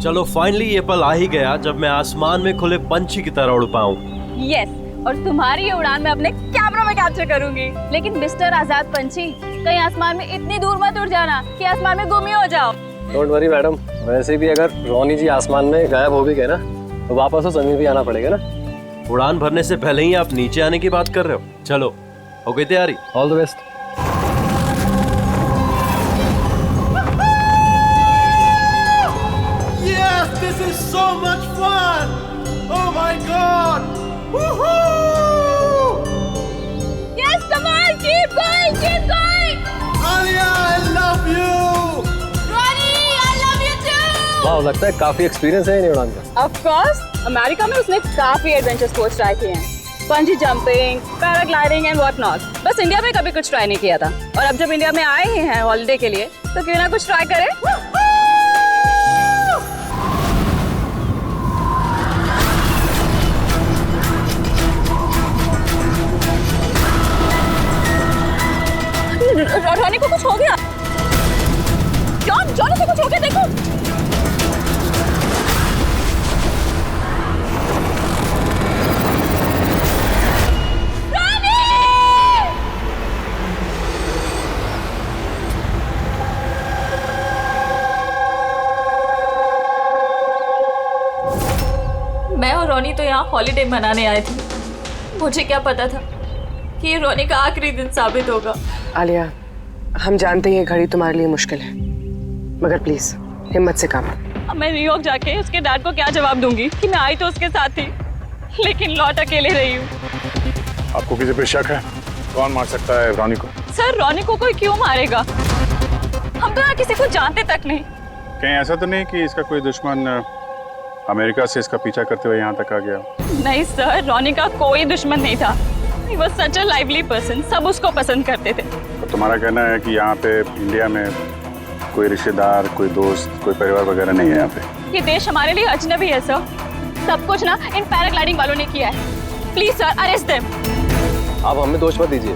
चलो फाइनली ये पल आ ही गया जब मैं आसमान में खुले पंछी की तरह उड़ पाऊं। यस, और तुम्हारी ये उड़ान मैं अपने कैमरा में कैप्चर करूंगी। लेकिन मिस्टर आजाद पंछी, कहीं आसमान में इतनी दूर मत उड़ जाना कि आसमान में गुम ही हो जाओ। डोंट वरी मैडम, वैसे भी अगर रोनी जी आसमान में गायब हो भी गए ना तो वापस तो जमीन भी आना पड़ेगा ना। उड़ान भरने से पहले ही आप नीचे आने की बात कर रहे हो। चलो, हो गई तैयारी? All the best. Yes, this is so much fun! Oh my God! Woohoo! Yes, come on, keep going, keep going. Alia, I love you! Ronnie, I love you too. वाह, लगता है काफी एक्सपीरियंस है इन उड़ान का। Of course, अमेरिका में उसने काफी एडवेंचर स्पोर्ट्स ट्राई किए हैं, पंजी jumping, paragliding and what not. बस इंडिया में कभी कुछ ट्राई नहीं किया था, और अब जब इंडिया में आए ही हैं हॉलिडे के लिए तो क्यों ना कुछ ट्राई करें। रोनी को कुछ हो गया। जॉनी को कुछ हो गया, देखो। मैं और रोनी तो यहाँ हॉलिडे मनाने आए थे। मुझे क्या पता था कि ये रोनी का आखिरी दिन साबित होगा। आलिया, हम जानते हैं ये घड़ी तुम्हारे लिए मुश्किल है, मगर प्लीज हिम्मत से काम लो। अब मैं न्यूयॉर्क जाके उसके डैड को क्या जवाब दूंगी कि मैं आई तो उसके साथ थी, लेकिन लौट अकेले रही हूँ। आपको किसी पे शक है? कौन मार सकता है रोनी को? सर, रोनी को कोई क्यों मारेगा? हम तो यहाँ किसी को जानते तक नहीं। कहीं ऐसा तो नहीं कि इसका कोई दुश्मन अमेरिका से इसका पीछा करते हुए यहाँ तक आ गया? नहीं सर, रोनी का कोई दुश्मन नहीं था। He was such a lively person, सब उसको पसंद करते थे। तो तुम्हारा कहना है कि यहाँ पे इंडिया में कोई रिश्तेदार, कोई दोस्त, कोई परिवार वगैरह नहीं है यहाँ पे? ये देश हमारे लिए अजनबी है सर। सब कुछ ना इन पैराग्लाइडिंग वालों ने किया है। Please sir, arrest them. आप हमें दोष मत दीजिए,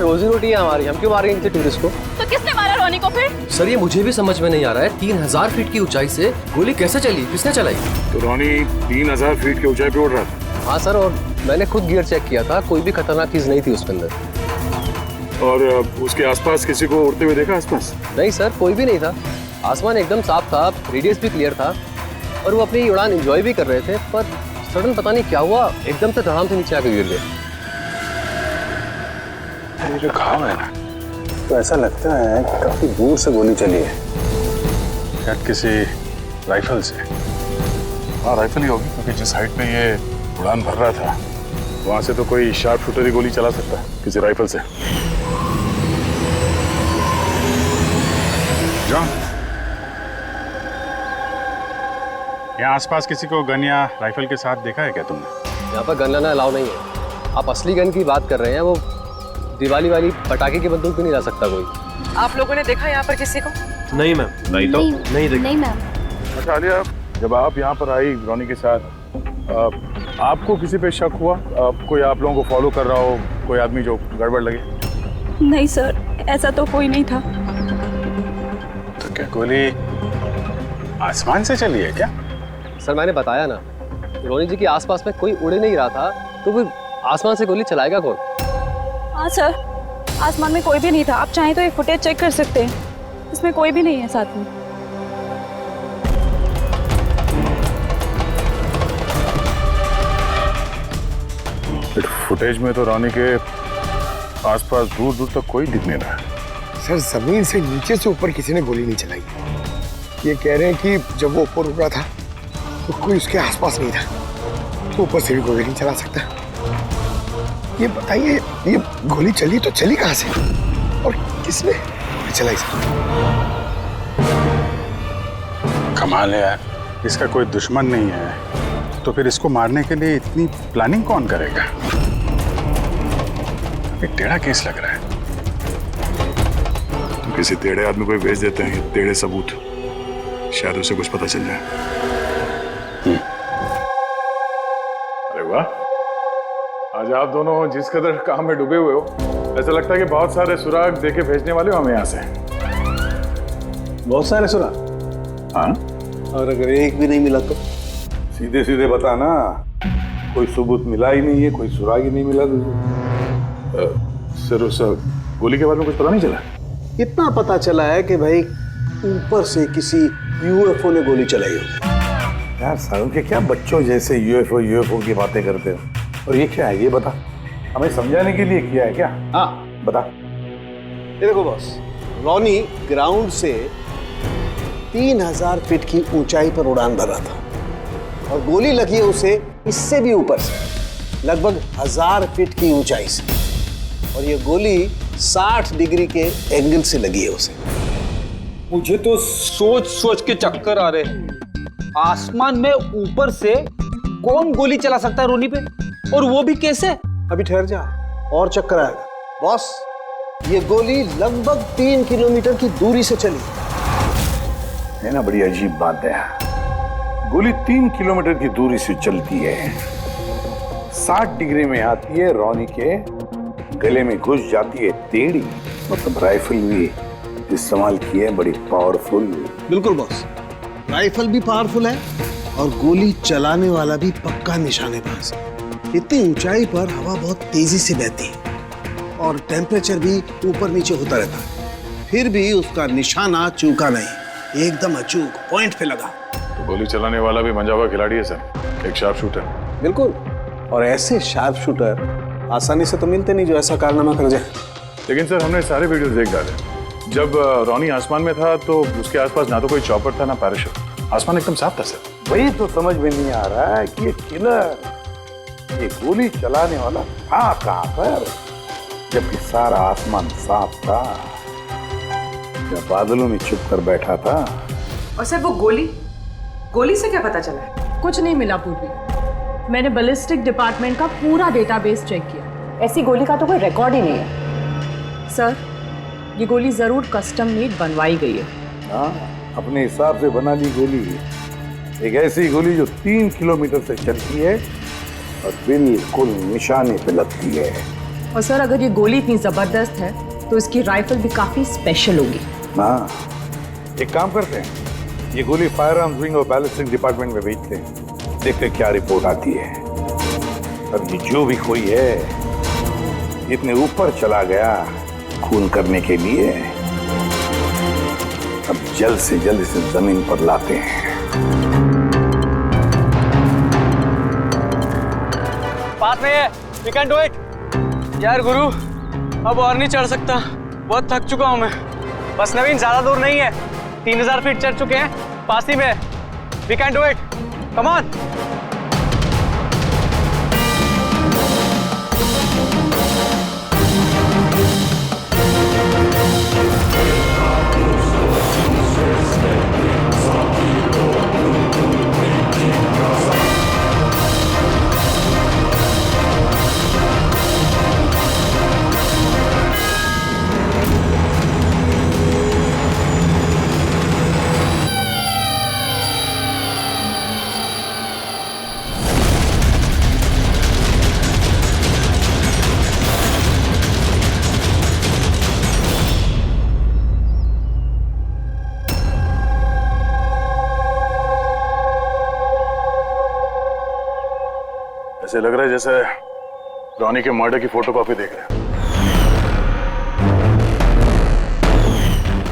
रोजी रोटी है हमारी, हम क्यों मारेंगे किसी टूरिस्ट को? तो किसने मारा रोनी को फिर? सर, ये मुझे भी समझ में नहीं आ रहा है, 3000 फीट की ऊंचाई से गोली कैसे चली, किसने चलाई? तो रोनी 3000 फीट की ऊंचाई पे उड़ रहा था? हाँ सर, और मैंने खुद गियर चेक किया था, कोई भी खतरनाक चीज नहीं थी उसके अंदर। और उसके आसपास किसी को उड़ते हुए देखा आसपास? नहीं सर, कोई भी नहीं था। आसमान एकदम साफ था, रेडियस भी क्लियर था, और वो अपनी उड़ान एंजॉय भी कर रहे थे। पर सडन पता नहीं क्या हुआ, एकदम से धड़ाम से नीचे आके गिर गए। ये जो घाव है ना, तो ऐसा लगता है कि काफी दूर से गोली चली है, शायद किसी राइफल से। हाँ, राइफल ही होगी, क्योंकि जिस हाइट पे ये उड़ान भर रहा था वहां से तो कोई शार्प शूटर ही गोली चला सकता है किसी राइफल से। जॉन, यहाँ आसपास किसी को गन या राइफल के साथ देखा है क्या तुमने? यहाँ पर गन लाना अलाउ नहीं है। आप असली गन की बात कर रहे हैं, वो दिवाली वाली पटाखे की बंदूक भी नहीं ला सकता कोई। आप लोगों ने देखा यहाँ पर किसी को? नहीं मैम। नहीं तो नहीं देखा। नहीं मैम। अच्छा आलिया, जब आप यहाँ पर आई रोनी के साथ, आपको किसी पे शक हुआ? कोई आप लोगों को फॉलो कर रहा हो, कोई आदमी जो गड़बड़ लगे? नहीं सर, ऐसा तो कोई नहीं था। तो क्या गोली आसमान से चली है क्या? सर, मैंने बताया ना, रोनी जी के आसपास में कोई उड़ नहीं रहा था, तो फिर आसमान से गोली चलाएगा कौन? हाँ सर, आसमान में कोई भी नहीं था। आप चाहें तो ये फुटेज चेक कर सकते हैं, इसमें कोई भी नहीं है साथ में। फुटेज में तो रोनी के आसपास दूर दूर तक कोई दिख नहीं रहा है। सर, जमीन से नीचे से ऊपर किसी ने गोली नहीं चलाई। ये कह रहे हैं कि जब वो ऊपर रुका था तो कोई उसके आसपास नहीं था, तो ऊपर से भी गोली नहीं चला सकता। ये बताइए, ये गोली चली तो चली कहाँ से और किसने गोली चलाई? कमाल है यार, इसका कोई दुश्मन नहीं है तो फिर इसको मारने के लिए इतनी प्लानिंग कौन करेगा? एक टेढ़ा केस लग रहा है। तो किसी टेढ़े आदमी को भेज देते हैं टेढ़े सबूत, शायद उसे कुछ पता चल जाए। अरे वाह, आज आप दोनों जिस कदर काम में डूबे हुए हो, ऐसा लगता है कि बहुत सारे सुराग देके भेजने वाले हो हमें यहाँ से। बहुत सारे सुराग? हाँ, और अगर एक भी नहीं मिला तो? सीधे सीधे बता ना, कोई सबूत मिला ही नहीं है, कोई सुराग ही नहीं मिला तुझे। सर उस गोली के बारे में कुछ पता नहीं चला? इतना पता चला है कि भाई ऊपर से किसी यूएफओ ने गोली चलाई होगी। यार सालों के क्या बच्चों जैसे यूएफओ की बातें करते हो। और ये क्या है, ये बता, हमें समझाने के लिए किया है क्या? हाँ बता। ये देखो बॉस, रॉनी ग्राउंड से 3000 फीट की ऊंचाई पर उड़ान भर रहा था और गोली लगी है उसे इससे भी ऊपर से, लगभग 1000 फीट की ऊंचाई से। और ये गोली 60 डिग्री के एंगल से लगी है उसे। मुझे तो सोच सोच के चक्कर आ रहे हैं। आसमान में ऊपर से कौन गोली चला सकता है रोनी पे, और वो भी कैसे? अभी ठहर जा, और चक्कर आएगा। बॉस, ये गोली लगभग 3 किलोमीटर की दूरी से चली है ना, बड़ी अजीब बात है। गोली 3 किलोमीटर की दूरी से चलती है, 60 डिग्री में आती है, रॉनी के गले में घुस जाती है टेढ़ी। मतलब राइफल भी इस्तेमाल की है, बड़ी पावरफुल। बिल्कुल बॉस, राइफल भी पावरफुल है और गोली चलाने वाला भी पक्का निशानेबाज। इतनी ऊंचाई पर हवा बहुत तेजी से बहती है और टेम्परेचर भी ऊपर नीचे होता रहता है, फिर भी उसका निशाना चूका नहीं, एकदम अचूक पॉइंट पे लगा। तो गोली चलाने वाला भी मंजा हुआ खिलाड़ी है सर, एक शार्प शूटर। बिल्कुल, और ऐसे शार्प शूटर आसानी से तो मिलते नहीं जो ऐसा कारनामा कर जाए। लेकिन सर हमने सारे वीडियोस देख डाले। जब रॉनी आसमान में था तो उसके आसपास ना तो कोई चॉपर था ना पैराशूट, आसमान एकदम साफ था सर। वही तो समझ में नहीं आ रहा है कि ये किलर, ये गोली चलाने वाला था कहां पर, जबकि सारा आसमान साफ था, या बादलों में छुप कर बैठा था। और सर वो गोली से क्या पता चला है? कुछ नहीं मिला पूर्वी। मैंने बैलिस्टिक डिपार्टमेंट का पूरा डेटाबेस चेक किया, ऐसी गोली का तो कोई रिकॉर्ड ही नहीं है। सर, ये गोली जरूर कस्टम मेड बनवाई गई है। हाँ, अपने हिसाब से बना ली गोली, एक ऐसी गोली जो 3 किलोमीटर से चलती है और बिल्कुल निशाने पे लगती है। और सर, अगर ये गोली इतनी जबरदस्त है तो इसकी राइफल भी काफी स्पेशल होगी। हाँ, एक काम करते हैं, ये गोली फायर आर्म्स विंग और बैलिस्टिक डिपार्टमेंट में भेजते हैं, देखते हैं क्या रिपोर्ट आती है। अब ये जो भी कोई है, इतने ऊपर चला गया खून करने के लिए, अब जल्द से जल्द इसे जमीन पर लाते हैं। पास में है, we can do it। यार गुरु, अब और नहीं चढ़ सकता, बहुत थक चुका हूं मैं। बस नवीन, ज्यादा दूर नहीं है, 3000 फीट चढ़ चुके हैं, पास ही में। we can do it, come on। ऐसे लग रहा है जैसे रॉनी के मर्डर की फोटोकॉपी देख रहे हैं।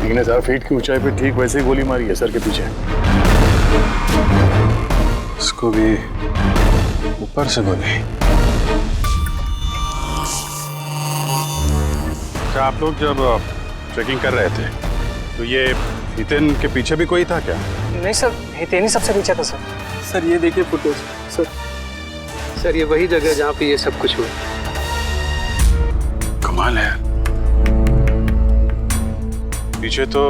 3000 फीट की ऊंचाई पे ठीक वैसे ही गोली मारी है सर के पीछे। इसको भी ऊपर से गोली। क्या आप लोग जब ट्रैकिंग कर रहे थे तो ये हितेन के पीछे भी कोई था क्या? नहीं सर, हितेन ही सबसे पीछे था सर। सर ये देखिए फुटेज। सर ये वही जगह जहाँ पे ये सब कुछ हुआ। कमाल है, पीछे तो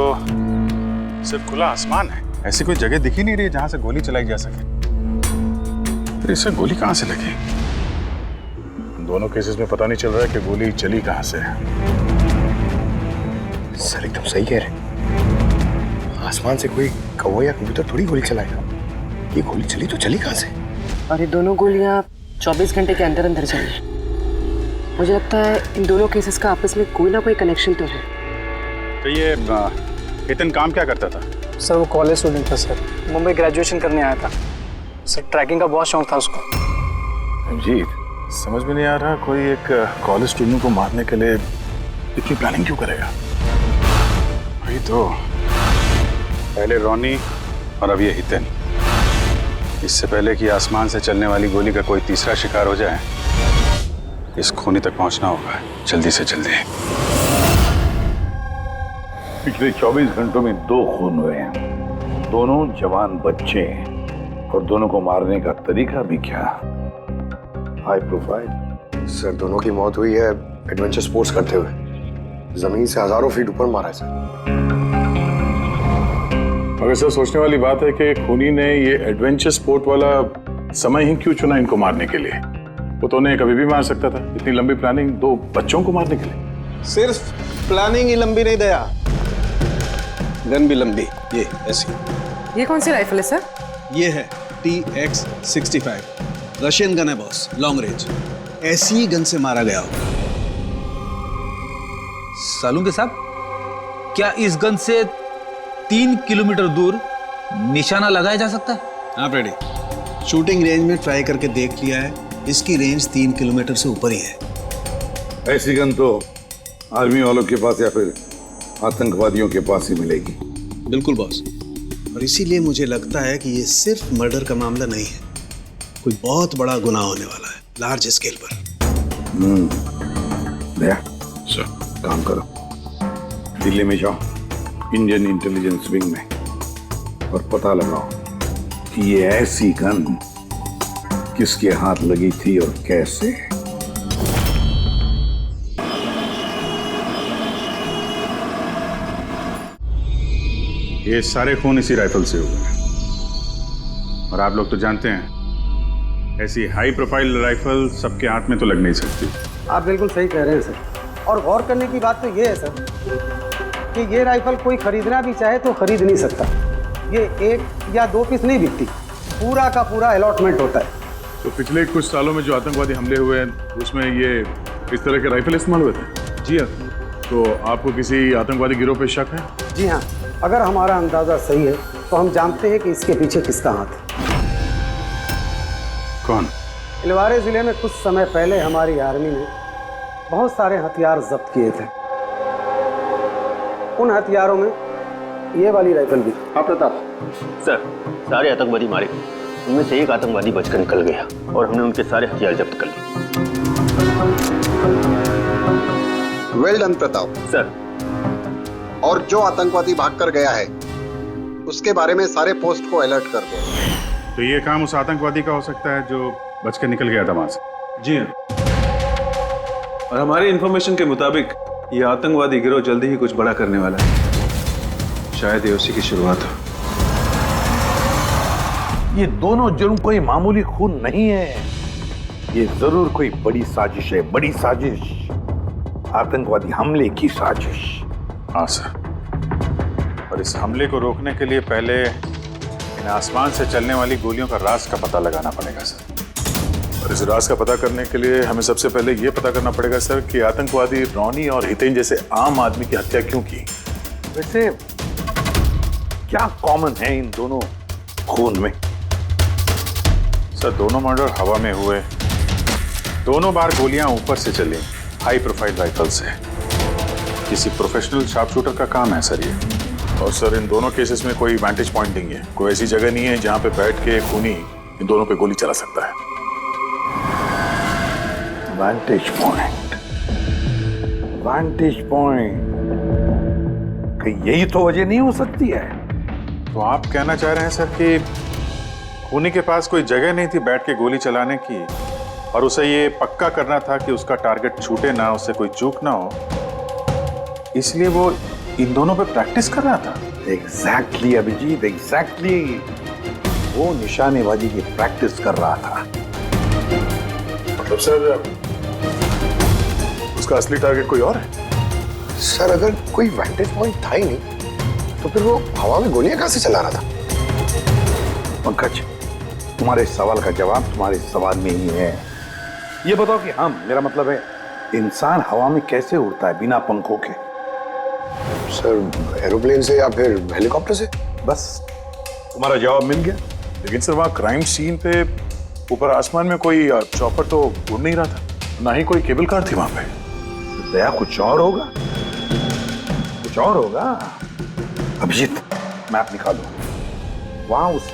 सिर्फ खुला आसमान है, ऐसी कोई जगह दिख ही नहीं रही जहां से गोली चलाई जा सके। फिर इसे गोली कहां से लगी? दोनों केसेस में पता नहीं चल रहा है कि गोली चली कहां से है। सर एकदम सही कह रहे, आसमान से कोई कौवा या कबूतर थोड़ी गोली चलाएगा। ये गोली चली तो चली कहां से? और ये दोनों गोलियां 24 घंटे के अंदर अंदर चली। मुझे लगता है इन दोनों केसेस का आपस में कोई ना कोई कनेक्शन तो है। तो ये हितेन काम क्या करता था? सर वो कॉलेज स्टूडेंट था सर, मुंबई ग्रेजुएशन करने आया था सर। ट्रैकिंग का बहुत शौक था उसको। जी समझ में नहीं आ रहा, कोई एक कॉलेज स्टूडेंट को मारने के लिए इतनी प्लानिंग क्यों करेगा? वही तो, पहले रॉनी और अब ये हितेन। इससे पहले कि आसमान से चलने वाली गोली का कोई तीसरा शिकार हो जाए, इस खूनी तक पहुंचना होगा जल्दी से जल्दी। पिछले 24 घंटों में 2 खून हुए हैं, दोनों जवान बच्चे हैं, और दोनों को मारने का तरीका भी क्या, हाई प्रोफाइल। सर दोनों की मौत हुई है एडवेंचर स्पोर्ट्स करते हुए, जमीन से हजारों फीट ऊपर मारा है सर। मगर सर सोचने वाली बात है कि खूनी ने ये एडवेंचर स्पोर्ट वाला समय ही क्यों चुना इनको मारने के लिए? वो तो उन्हें कभी भी मार सकता था। इतनी लंबी प्लानिंग 2 बच्चों को मारने के लिए। सिर्फ प्लानिंग ही लंबी नहीं दया, गन भी लंबी। ये ऐसी। ये कौन सी राइफल है सर? ये है TX-65, रशियन गन है बॉस, लॉन्ग रेंज। ऐसी ही गन से मारा गया होगा। सालुंके साहब, क्या इस गन से 3 किलोमीटर दूर निशाना लगाया जा सकता है? हाँ रेडी, शूटिंग रेंज में ट्राई करके देख लिया है, इसकी रेंज 3 किलोमीटर से ऊपर ही है। ऐसी गन तो आर्मी वालों के पास या फिर आतंकवादियों के पास ही मिलेगी। बिल्कुल बॉस, और इसीलिए मुझे लगता है कि ये सिर्फ मर्डर का मामला नहीं है, कोई बहुत बड़ा गुनाह होने वाला है, लार्ज स्केल पर। दया सर, काम करो, दिल्ली में जाओ इंडियन इंटेलिजेंस विंग में, और पता लगाओ कि ये ऐसी गन किसके हाथ लगी थी और कैसे। ये सारे खून इसी राइफल से हुए हैं, और आप लोग तो जानते हैं ऐसी हाई प्रोफाइल राइफल सबके हाथ में तो लग नहीं सकती। आप बिल्कुल सही कह रहे हैं सर, और गौर करने की बात तो ये है सर कि ये राइफल कोई खरीदना भी चाहे तो खरीद नहीं सकता। ये 1 या 2 पीस नहीं बिकती, पूरा का पूरा अलॉटमेंट होता है। तो पिछले कुछ सालों में जो आतंकवादी हमले हुए हैं उसमें ये इस तरह के राइफल इस्तेमाल हुए थे? जी हाँ। तो आपको किसी आतंकवादी गिरोह पे शक है? जी हाँ, अगर हमारा अंदाजा सही है तो हम जानते हैं कि इसके पीछे किसका हाथ है। कौन? इलवारे जिले में कुछ समय पहले हमारी आर्मी ने बहुत सारे हथियार जब्त किए थे। उन हथियारों में ये वाली राइफल भी। हाँ प्रताप सर, सारे आतंकवादी मारे, उनमें से एक आतंकवादी बचकर निकल गया और हमने उनके सारे हथियार जब्त कर लिए। Well done Pratap sir. और जो आतंकवादी भागकर गया है उसके बारे में सारे पोस्ट को अलर्ट कर दो। तो ये काम उस आतंकवादी का हो सकता है जो बचकर निकल गया था वहां से? जी हाँ, और हमारी इंफॉर्मेशन के मुताबिक ये आतंकवादी गिरोह जल्दी ही कुछ बड़ा करने वाला है। शायद ये उसी की शुरुआत हो। ये दोनों जुर्म कोई मामूली खून नहीं है, ये जरूर कोई बड़ी साजिश है, बड़ी साजिश, आतंकवादी हमले की साजिश। हाँ सर, और इस हमले को रोकने के लिए पहले इन आसमान से चलने वाली गोलियों का राज का पता लगाना पड़ेगा सर। और इस राज का पता करने के लिए हमें सबसे पहले ये पता करना पड़ेगा सर कि आतंकवादी रॉनी और हितेन जैसे आम आदमी की हत्या क्यों की। वैसे क्या कॉमन है इन दोनों खून में? सर दोनों मर्डर हवा में हुए, दोनों बार गोलियां ऊपर से चली, हाई प्रोफाइल राइफल से। किसी प्रोफेशनल शार्प शूटर का काम है सर ये। और सर इन दोनों केसेस में कोई वैंटेज पॉइंट नहीं है, कोई ऐसी जगह नहीं है जहां पे बैठ के खूनी इन दोनों पे गोली चला सकता है। वैंटेज पॉइंट, वैंटेज पॉइंट, कहीं यही तो वजह नहीं हो सकती है? तो आप कहना चाह रहे हैं सर कि खूनी के पास कोई जगह नहीं थी बैठ के गोली चलाने की, और उसे ये पक्का करना था कि उसका टारगेट छूटे ना, उससे कोई चूक ना हो, इसलिए वो इन दोनों पे प्रैक्टिस कर रहा था। एग्जैक्टली अभिजीत, एग्जैक्टली, वो निशानेबाजी की प्रैक्टिस कर रहा था। मतलब सर उसका असली टारगेट कोई और है? सर अगर कोई वैंटेज पॉइंट था ही नहीं तो फिर वो हवा में गोलियां कहां से चला रहा था? पंकज, तुम्हारे सवाल का जवाब तुम्हारे सवाल में ही है। ये बताओ कि हम, मेरा मतलब है इंसान हवा में कैसे उड़ता है बिना पंखों के? सर एरोप्लेन से या फिर हेलीकॉप्टर से? बस तुम्हारा जवाब मिल गया। लेकिन सर वहाँ क्राइम सीन पे ऊपर आसमान में कोई चॉपर तो उड़ नहीं रहा था, ना ही कोई केबल कार थी वहां पे। दया कुछ और होगा, कुछ और होगा। अभिजीत मैप निकालो, वहां उस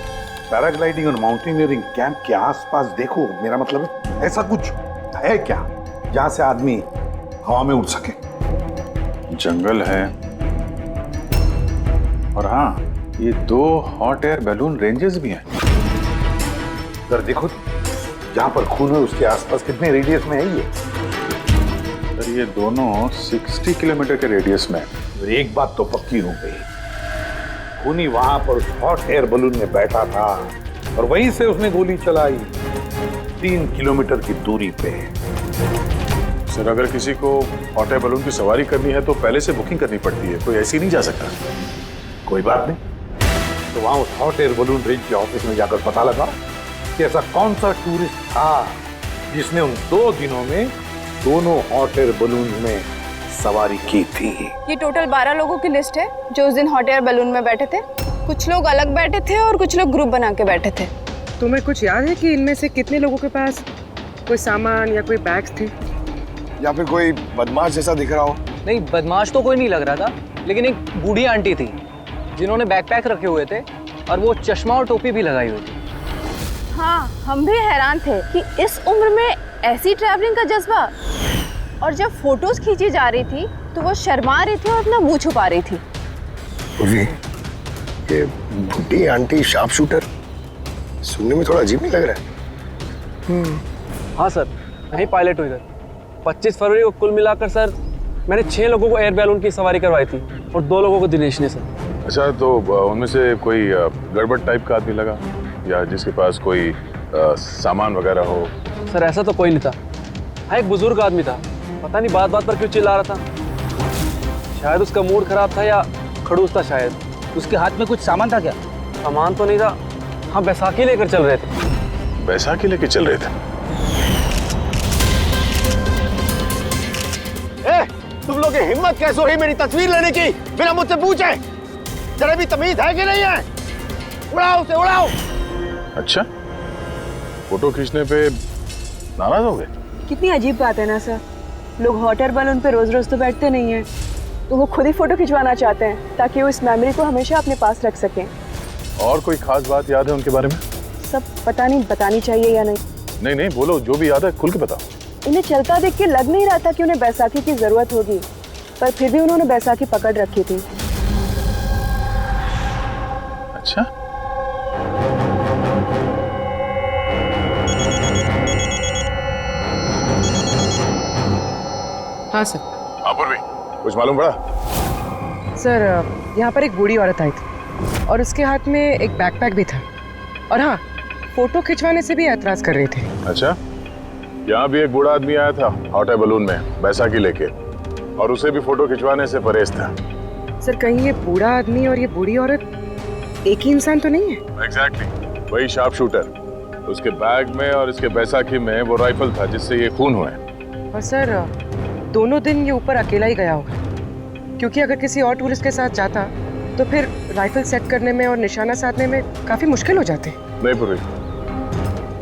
पैराग्लाइडिंग और माउंटेनियरिंग कैंप के आसपास देखो। मेरा मतलब है ऐसा कुछ है क्या जहां से आदमी हवा में उड़ सके? जंगल है, और हाँ ये 2 हॉट एयर बैलून रेंजेस भी हैं। सर देखो जहां पर खून है उसके आसपास कितने रेडियस में है ये? सर ये दोनों 60 किलोमीटर के रेडियस में। एक बात तो पक्की हो गई, खूनी वहां पर उस हॉट एयर बलून में बैठा था और वहीं से उसने गोली चलाई 3 किलोमीटर की दूरी पे। सर अगर किसी को हॉट एयर बैलून की सवारी करनी है तो पहले से बुकिंग करनी पड़ती है, कोई ऐसे ही नहीं जा सकता। कोई बात नहीं, तो वहां उस हॉट एयर बलून रेंज के ऑफिस में जाकर पता लगा कि ऐसा कौन सा टूरिस्ट था जिसने उन 2 दिनों में दोनों हॉट एयर बलून में सवारी की थी। ये टोटल 12 लोगों की लिस्ट है जो उस दिन हॉट एयर बलून में बैठे थे। कुछ लोग अलग बैठे थे और कुछ लोग ग्रुप बना के बैठे थे। तुम्हें कुछ याद है कि इनमें से कितने लोगों के पास कोई सामान या कोई बैग्स थे, या फिर कोई बदमाश जैसा दिख रहा हो? नहीं, बदमाश तो कोई नहीं लग रहा था, लेकिन एक बूढ़ी आंटी थी जिन्होंने बैकपैक रखे हुए थे और वो चश्मा और टोपी भी लगाई हुई थी। हाँ, हम भी हैरान थे कि इस उम्र में ऐसी ट्रैवलिंग का जज्बा। और जब फोटोज खींची जा रही थी तो वो शर्मा रही थी और अपना मुंह छुपा रही थी। ये बुढ़ी आंटी शार्प शूटर सुनने में थोड़ा अजीब नहीं लग रहा है? हाँ सर, मैं ही पायलट हूँ इधर। 25 फरवरी को कुल मिलाकर सर मैंने 6 लोगों को एयर बैलून की सवारी करवाई थी और 2 लोगों को दिनेश ने सर। अच्छा, तो उनमें से कोई गड़बड़ टाइप का आदमी लगा या जिसके पास कोई सामान वगैरह हो? सर ऐसा तो कोई नहीं था। हाँ, एक बुजुर्ग आदमी था, पता नहीं बात बात पर क्यों चिल्ला रहा था। शायद उसका मूड खराब था या खड़ूस था शायद। उसके हाथ में कुछ सामान था क्या? सामान तो नहीं था। हाँ, बैसाखी लेकर चल रहे थे। बैसाखी लेकर चल रहे थे? तुम लोग की हिम्मत कैसे हुई मेरी तस्वीर लेने की बिना मुझसे पूछे? जरा भी तमीज है कि नहीं है? उड़ाओ उसे, उड़ाओ। अच्छा, फोटो खींचने पे नाराज हो गए? कितनी अजीब बात है ना सर। लोग हॉट एयर बलून पे रोज रोज तो बैठते नहीं हैं, तो वो खुद ही फोटो खिंचवाना चाहते हैं ताकि वो इस मेमोरी को हमेशा अपने पास रख सकें। और कोई खास बात याद है उनके बारे में? सब पता नहीं बतानी चाहिए या नहीं। नहीं नहीं, बोलो, जो भी याद है खुल के बताओ। इन्हें चलता देख के लग नहीं रहा था कि उन्हें बैसाखी की जरूरत होगी, पर फिर भी उन्होंने बैसाखी पकड़ रखी थी। अच्छा, हाँ सर। पूर्वी, कुछ मालूम पड़ा? सर यहाँ पर एक बूढ़ी औरत आई थी और उसके हाथ में एक बैकपैक भी था, और हाँ, फोटो खिंचवाने से भी एतराज कर रही थी। अच्छा, यहाँ भी एक बूढ़ा आदमी आया था हॉट एयर बलून में बैसाखी लेके, और उसे भी फोटो खिंचवाने से परहेज था। सर कहीं ये बूढ़ा आदमी और ये बूढ़ी औरत एक ही इंसान तो नहीं है? एग्जैक्टली, वही शार्प शूटर। उसके बैग में और इसके बैसाखी में वो राइफल था जिससे ये खून हुए। और सर दोनों दिन ये ऊपर अकेला ही गया होगा, क्योंकि अगर किसी और टूरिस्ट के साथ जाता तो फिर राइफल सेट करने में और निशाना साधने में काफी मुश्किल हो जाते। नहीं पूर्वी,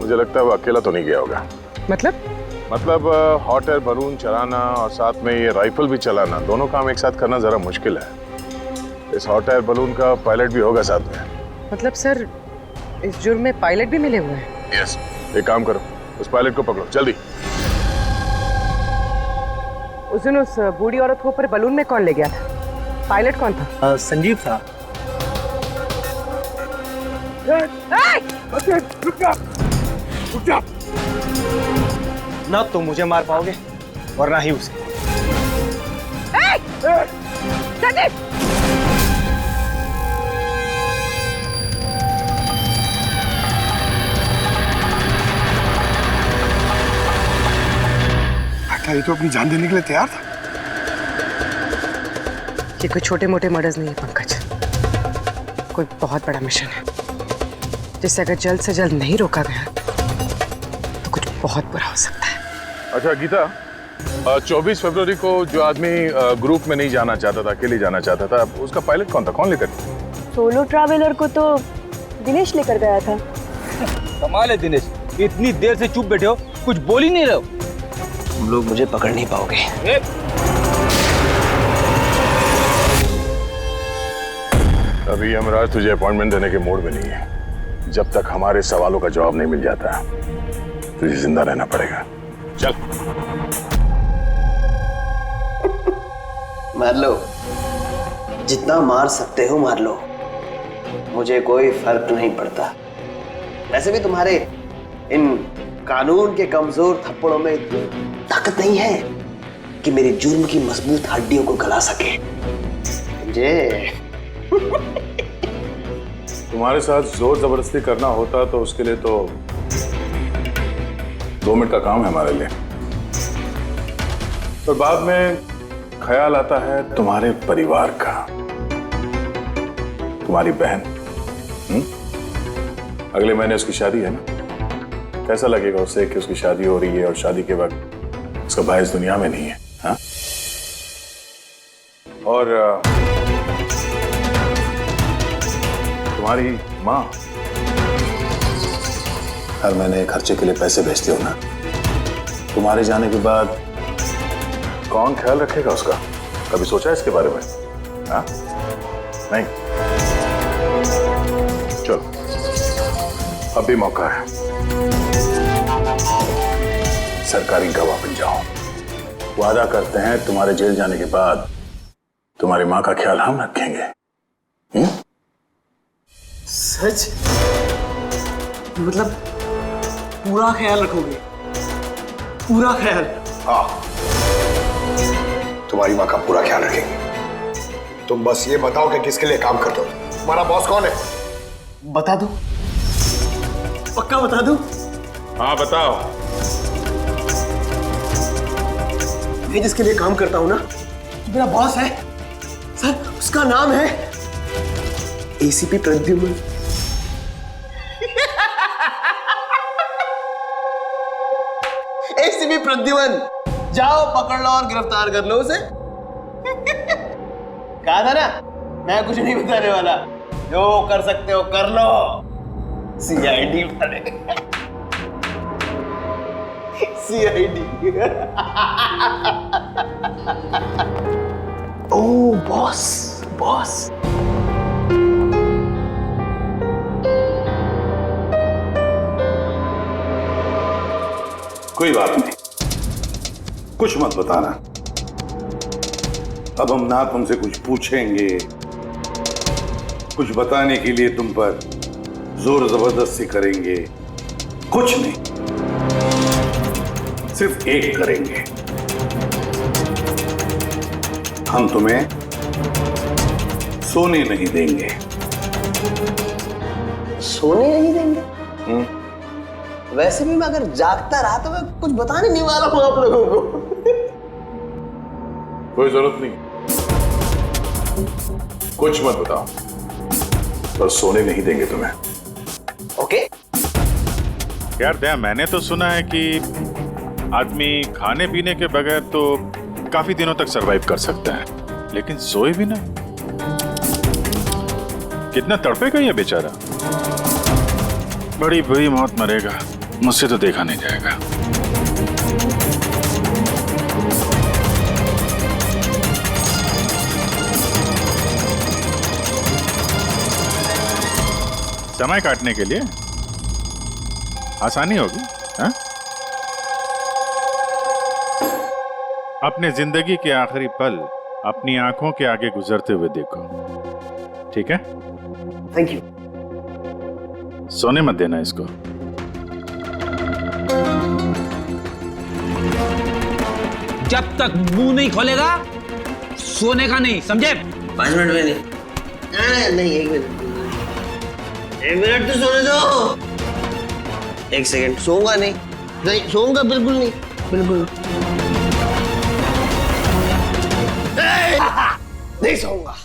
मुझे लगता है वो अकेला तो नहीं गया होगा। मतलब हॉट एयर बलून चलाना और साथ में ये राइफल भी चलाना, दोनों काम एक साथ करना जरा मुश्किल है। इस हॉट एयर बलून का पायलट भी होगा साथ में। मतलब सर इस जुर्म में पायलट भी मिले हुए हैं? यस, एक काम करो, उस पायलट को पकड़ो जल्दी। उस दिन उस बूढ़ी औरत को ऊपर बलून में कौन ले गया था? पायलट कौन था? संजीव था। रुक जा। ना तुम मुझे मार पाओगे और ना ही उसे। ये तो अपनी जान देने के लिए तैयार था। ये कोई छोटे मोटे मर्डर्स नहीं है पंकज, कोई बहुत बड़ा मिशन है जिसे अगर जल्द से जल्द नहीं रोका गया तो कुछ बहुत बुरा हो सकता है। अच्छा गीता, 24 फरवरी को जो आदमी ग्रुप में नहीं जाना चाहता था, अकेले जाना चाहता था, उसका पायलट कौन था? कौन लेकर? सोलो ट्रैवलर को तो दिनेश लेकर गया था। कमाल है दिनेश, इतनी देर से चुप बैठे हो, कुछ बोल ही नहीं रहे हो। तुम लोग मुझे पकड़ नहीं पाओगे। अभी यमराज तुझे अपॉइंटमेंट देने के मूड में नहीं है। जब तक हमारे सवालों का जवाब नहीं मिल जाता तुझे जिंदा रहना पड़ेगा। चल। मार लो, जितना मार सकते हो मार लो, मुझे कोई फर्क नहीं पड़ता। वैसे भी तुम्हारे इन कानून के कमजोर थप्पड़ों में इतनी ताकत नहीं है कि मेरी जुर्म की मजबूत हड्डियों को गला सके। समझे? तुम्हारे साथ जोर जबरदस्ती करना होता तो उसके लिए तो 2 मिनट का काम है हमारे लिए, पर बाद में ख्याल आता है तुम्हारे परिवार का, तुम्हारी बहन। अगले महीने उसकी शादी है ना, कैसा लगेगा उसे कि उसकी शादी हो रही है और शादी के वक्त उसका भाई इस दुनिया में नहीं है, हाँ? और तुम्हारी माँ हर महीने खर्चे के लिए पैसे भेजती हो ना, तुम्हारे जाने के बाद कौन ख्याल रखेगा उसका? कभी सोचा है इसके बारे में? हाँ? नहीं? चलो, अब भी मौका है, सरकारी गवाह बन जाओ। वादा करते हैं तुम्हारे जेल जाने के बाद तुम्हारी माँ का ख्याल हम रखेंगे। सच? मतलब पूरा ख्याल रखोगे? पूरा ख्याल? हाँ, तुम्हारी माँ का पूरा ख्याल रखेंगे। तुम बस ये बताओ कि किसके लिए काम करते हो? तुम्हारा बॉस कौन है? बता दो, पक्का बता दो? हाँ बताओ। मैं जिसके लिए काम करता हूं ना, मेरा बॉस है सर, उसका नाम है एसीपी प्रद्युमन। एसीपी प्रद्युमन, जाओ पकड़ लो और गिरफ्तार कर लो उसे। कहा था ना, मैं कुछ नहीं बताने वाला, जो कर सकते हो कर लो। सीआईडी वाले, सीआईडी। ओ बॉस, बॉस। कोई बात नहीं, कुछ मत बताना। अब हम ना तुमसे कुछ पूछेंगे, कुछ बताने के लिए तुम पर जोर जबरदस्ती करेंगे, कुछ नहीं, सिर्फ एक करेंगे, हम तुम्हें सोने नहीं देंगे। सोने नहीं देंगे? वैसे भी मैं अगर जागता रहा तो मैं कुछ बताने नहीं वाला हूं आप लोगों को। कोई जरूरत नहीं, कुछ मत बताओ, पर सोने नहीं देंगे तुम्हें। ओके? यार दया, मैंने तो सुना है कि आदमी खाने पीने के बगैर तो काफी दिनों तक सरवाइव कर सकता है, लेकिन सोए भी ना। कितना तड़पेगा ये बेचारा, बड़ी बुरी मौत मरेगा, मुझसे तो देखा नहीं जाएगा। समय काटने के लिए आसानी होगी, हाँ? अपने जिंदगी के आखिरी पल अपनी आंखों के आगे गुजरते हुए देखो, ठीक है? Thank you. सोने मत देना इसको। जब तक मुंह नहीं खोलेगा सोने का नहीं, समझे? 5 मिनट में नहीं। नहीं, 1 मिनट। 1 मिनट तो सोने दो। 1 सेकंड, सोऊंगा नहीं। नहीं सोऊंगा, बिल्कुल नहीं, बिल्कुल नहीं सोऊंगा।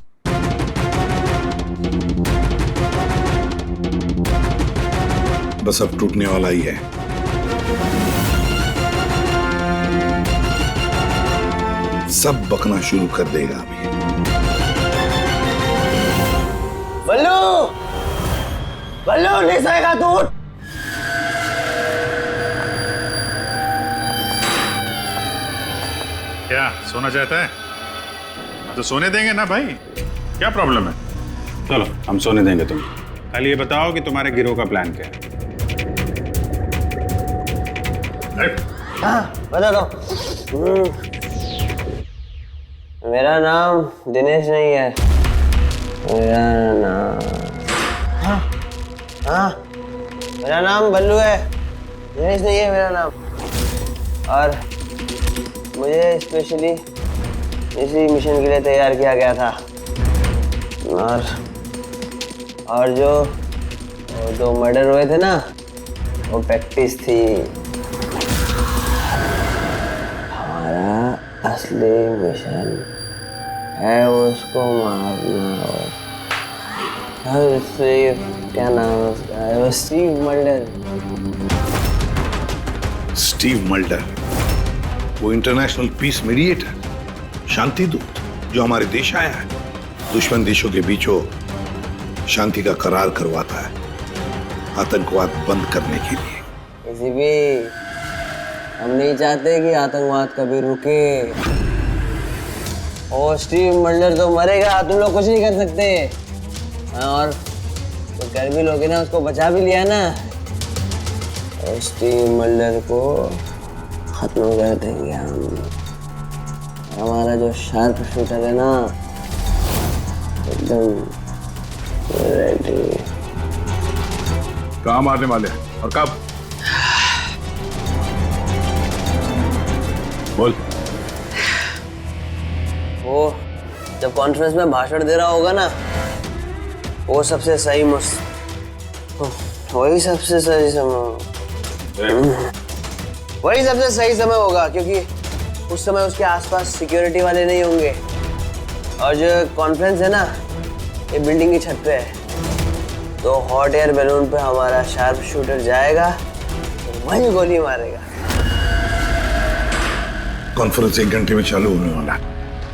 बस अब टूटने वाला ही है। सब बकना शुरू कर देगा अभी। बल्लू, बल्लू नहीं सोएगा तू, उठ। क्या सोना चाहता है? तो सोने देंगे ना भाई, क्या प्रॉब्लम है? चलो हम सोने देंगे तुम्हें। खाली ये बताओ कि तुम्हारे गिरोह का प्लान क्या है? हाँ बता दो। मेरा नाम दिनेश नहीं है, मेरा नाम हाँ मेरा नाम बल्लू है, दिनेश नहीं है मेरा नाम। और मुझे स्पेशली इसी मिशन के लिए तैयार किया गया था। और जो दो मर्डर हुए थे ना, वो प्रैक्टिस थी। हमारा असली मिशन है उसको मारना। और क्या नाम है उसका? वो स्टीव मल्डर। स्टीव मल्डर, वो इंटरनेशनल पीस मीडिएटर, शांति दूत जो हमारे देश आया है, दुश्मन देशों के बीचों शांति का करार करवाता है, आतंकवाद बंद करने के लिए। किसी भी हम नहीं चाहते कि आतंकवाद कभी रुके। और स्टीव मल्डर तो मरेगा, तुम लोग कुछ नहीं कर सकते। और तो कर भी लोगे ना, उसको बचा भी लिया ना, और स्टीव मल्डर को खत्म कर देंगे हम। हमारा जो शार्प शूटर है ना, एकदम रेडी। कहाँ मारने वाले हैं और कब? बोल। वो जब कॉन्फ्रेंस में भाषण दे रहा होगा ना, वो सबसे सही वही सबसे सही समय वही सबसे सही समय होगा, क्योंकि उस समय उसके आसपास सिक्योरिटी वाले नहीं होंगे। और जो कॉन्फ्रेंस है ना, ये बिल्डिंग की छत पे है, तो हॉट एयर बैलून पे हमारा शार्प शूटर जाएगा, तो वही गोली मारेगा। कॉन्फ्रेंस 1 घंटे में चालू होने वाला है,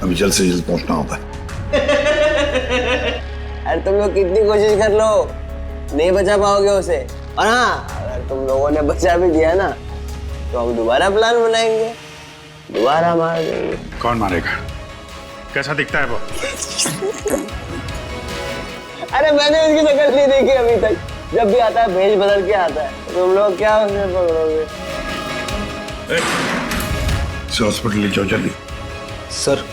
अभी जल्द से जल्द पहुंचना होगा। अरे तुम लोग कितनी कोशिश कर लो, नहीं बचा पाओगे उसे। और हाँ, अगर तुम लोगों ने बचा भी दिया ना, तो हम दोबारा प्लान बनाएंगे, दोबारा मार देंगे। कौन मारेगा? कैसा दिखता है वो? अरे मैंने उसकी नकल नहीं देखी अभी तक, जब भी आता है भेष बदल के आता है। तुम लोग क्या उसमें पकड़ोगे? हॉस्पिटल ले जाओ जल्दी। सर,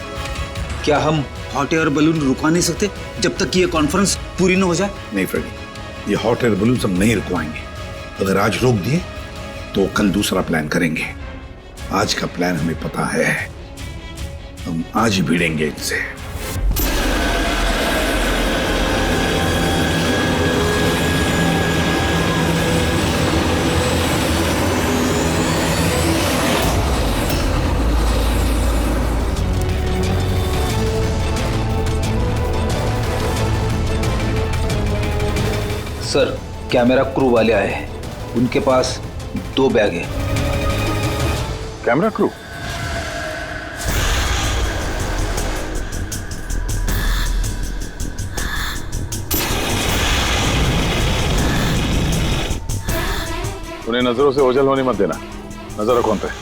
क्या हम हॉट एयर बलून रुकवा नहीं सकते जब तक ये कॉन्फ्रेंस पूरी न हो जाए? नहीं फ्रेडी, ये हॉट एयर बलून हम नहीं रुकवाएंगे। अगर आज रोक दिए तो कल दूसरा प्लान करेंगे। आज का प्लान हमें पता है, हम आज ही भिड़ेंगे इनसे। सर, कैमरा क्रू वाले आए हैं, उनके पास 2 बैग है। Camera crew? उन्हें नजरों से ओझल होने मत देना, नजर रखो उन पे।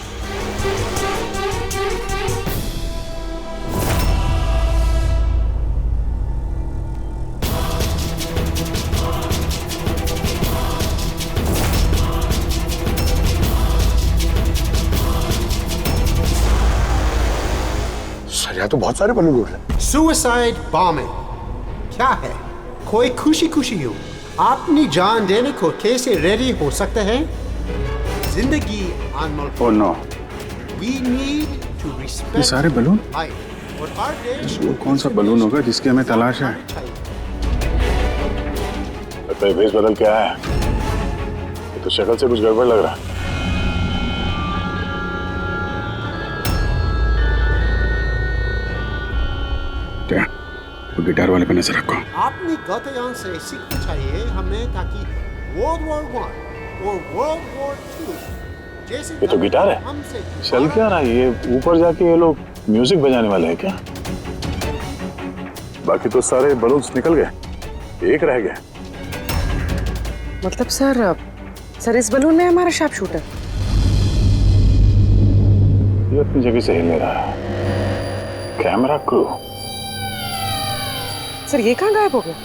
सर, तो बहुत सारे बलून उड़ रहे। सुसाइड बॉम्बिंग क्या है? कोई खुशी खुशी हो अपनी जान देने को कैसे रेडी हो सकते हैं? जिंदगी अनमोल। Oh no, We need to respect ये सारे बलून? life। और हर देश वो कौन सा बलून होगा जिसकी हमें तलाश है? लगता है भेष बदल के आया है। ये तो शक्ल से कुछ गड़बड़ लग रहा है। क्या? वो गिटार वाले पे नजर रखो। अपनी गलतियों से सीखना चाहिए हमें, ताकि World War I और World War II जैसे ये तो गिटार है। चल क्या रहा है? ये ऊपर जाके ये लोग म्यूजिक बजाने वाले हैं क्या? बाकी तो सारे बलून्स निकल गए। एक रह गया। मतलब सर इस बलून में हमारा शार्प शूटर। ये अपनी जगह से हिल रहा है। Camera crew. सर ये कहाँ गायब हो गया?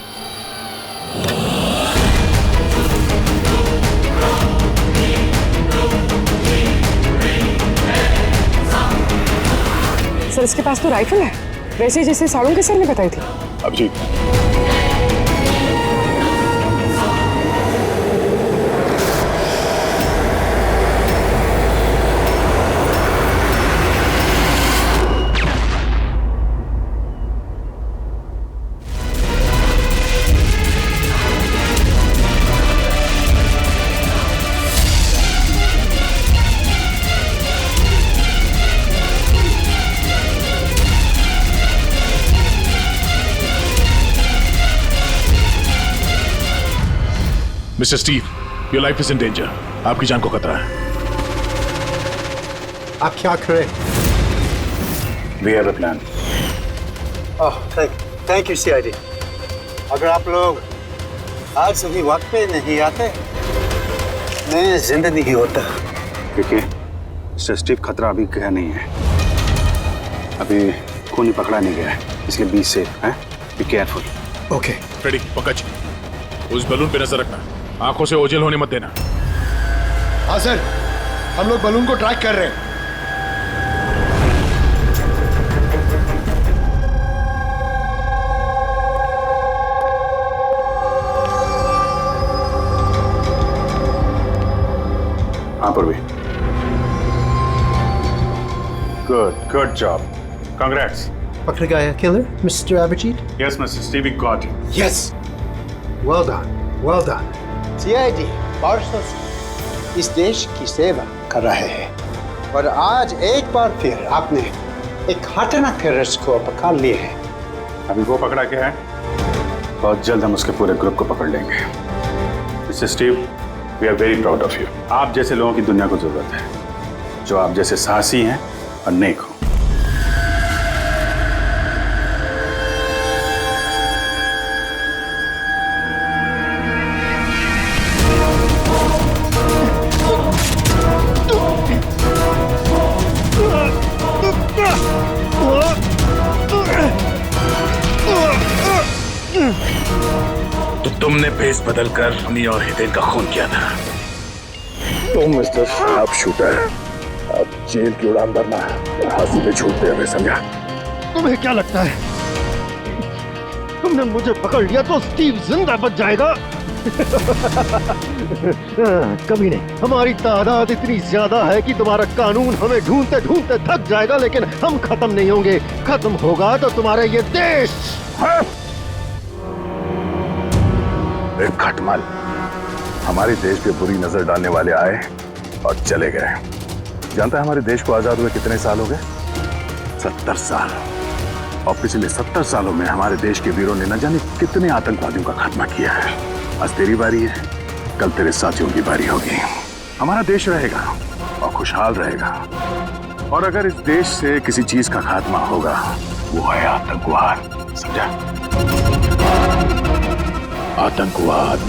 सर इसके पास तो राइफल है, वैसे ही जैसे साड़ू के सर ने बताई थी। Abhijeet, mister Steve, your life is in danger. आपकी जान को खतरा है। आप क्या करें? We have a plan. Oh, thank you CID. अगर आप लोग आज सभी वक्त पे नहीं आते, मैं जिंदा नहीं होता। देखिए मिस्टर स्टीव, खतरा अभी गया नहीं है, अभी खूनी पकड़ा नहीं गया है, इसलिए बी सेफ है, be careful. Okay Freddy, Pankaj, उस बलून पे नजर रखना, आंखों से ओझल होने मत देना। हाँ सर, हम लोग बलून को ट्रैक कर रहे हैं। हाँ पूर्वी। Good job, congrats. पकड़ गया killer mister Abhijeet? Yes mister Steve, we got him. Yes, well done, well done. CID बरसों से इस देश की सेवा कर रहे हैं और आज एक बार फिर आपने एक खतरनाक टेररिस्ट को पकड़ लिए हैं। अभी वो पकड़ा गया है, बहुत जल्द हम उसके पूरे ग्रुप को पकड़ लेंगे। Mister Steve, we are very proud of you. आप जैसे लोगों की दुनिया को जरूरत है, जो आप जैसे साहसी हैं और नेक हो। तो तुमने भेस बदलकर अपनी और हितेन का खून किया था। तुम मिस्टर शार्प शूटर, अब जेल की उड़ान भरना है, फांसी पे छूटते हमें, समझा? तुम्हें क्या लगता है तुमने मुझे पकड़ लिया तो स्टीव जिंदा बच जाएगा? कभी नहीं। हमारी तादाद इतनी ज्यादा है कि तुम्हारा कानून हमें ढूंढते ढूंढते थक जाएगा, लेकिन हम खत्म नहीं होंगे। खत्म होगा तो तुम्हारा ये देश। एक खटमल हमारे देश पे बुरी नजर डालने वाले आए और चले गए। जानता है हमारे देश को आजाद हुए कितने साल हो गए? 70 साल। और पिछले 70 सालों में हमारे देश के वीरों ने न जाने कितने आतंकवादियों का खात्मा किया है। आज तेरी बारी है, कल तेरे साथियों की बारी होगी। हमारा देश रहेगा और खुशहाल रहेगा, और अगर इस देश से किसी चीज का खात्मा होगा, वो है आतंकवाद, समझा? आतंकवाद।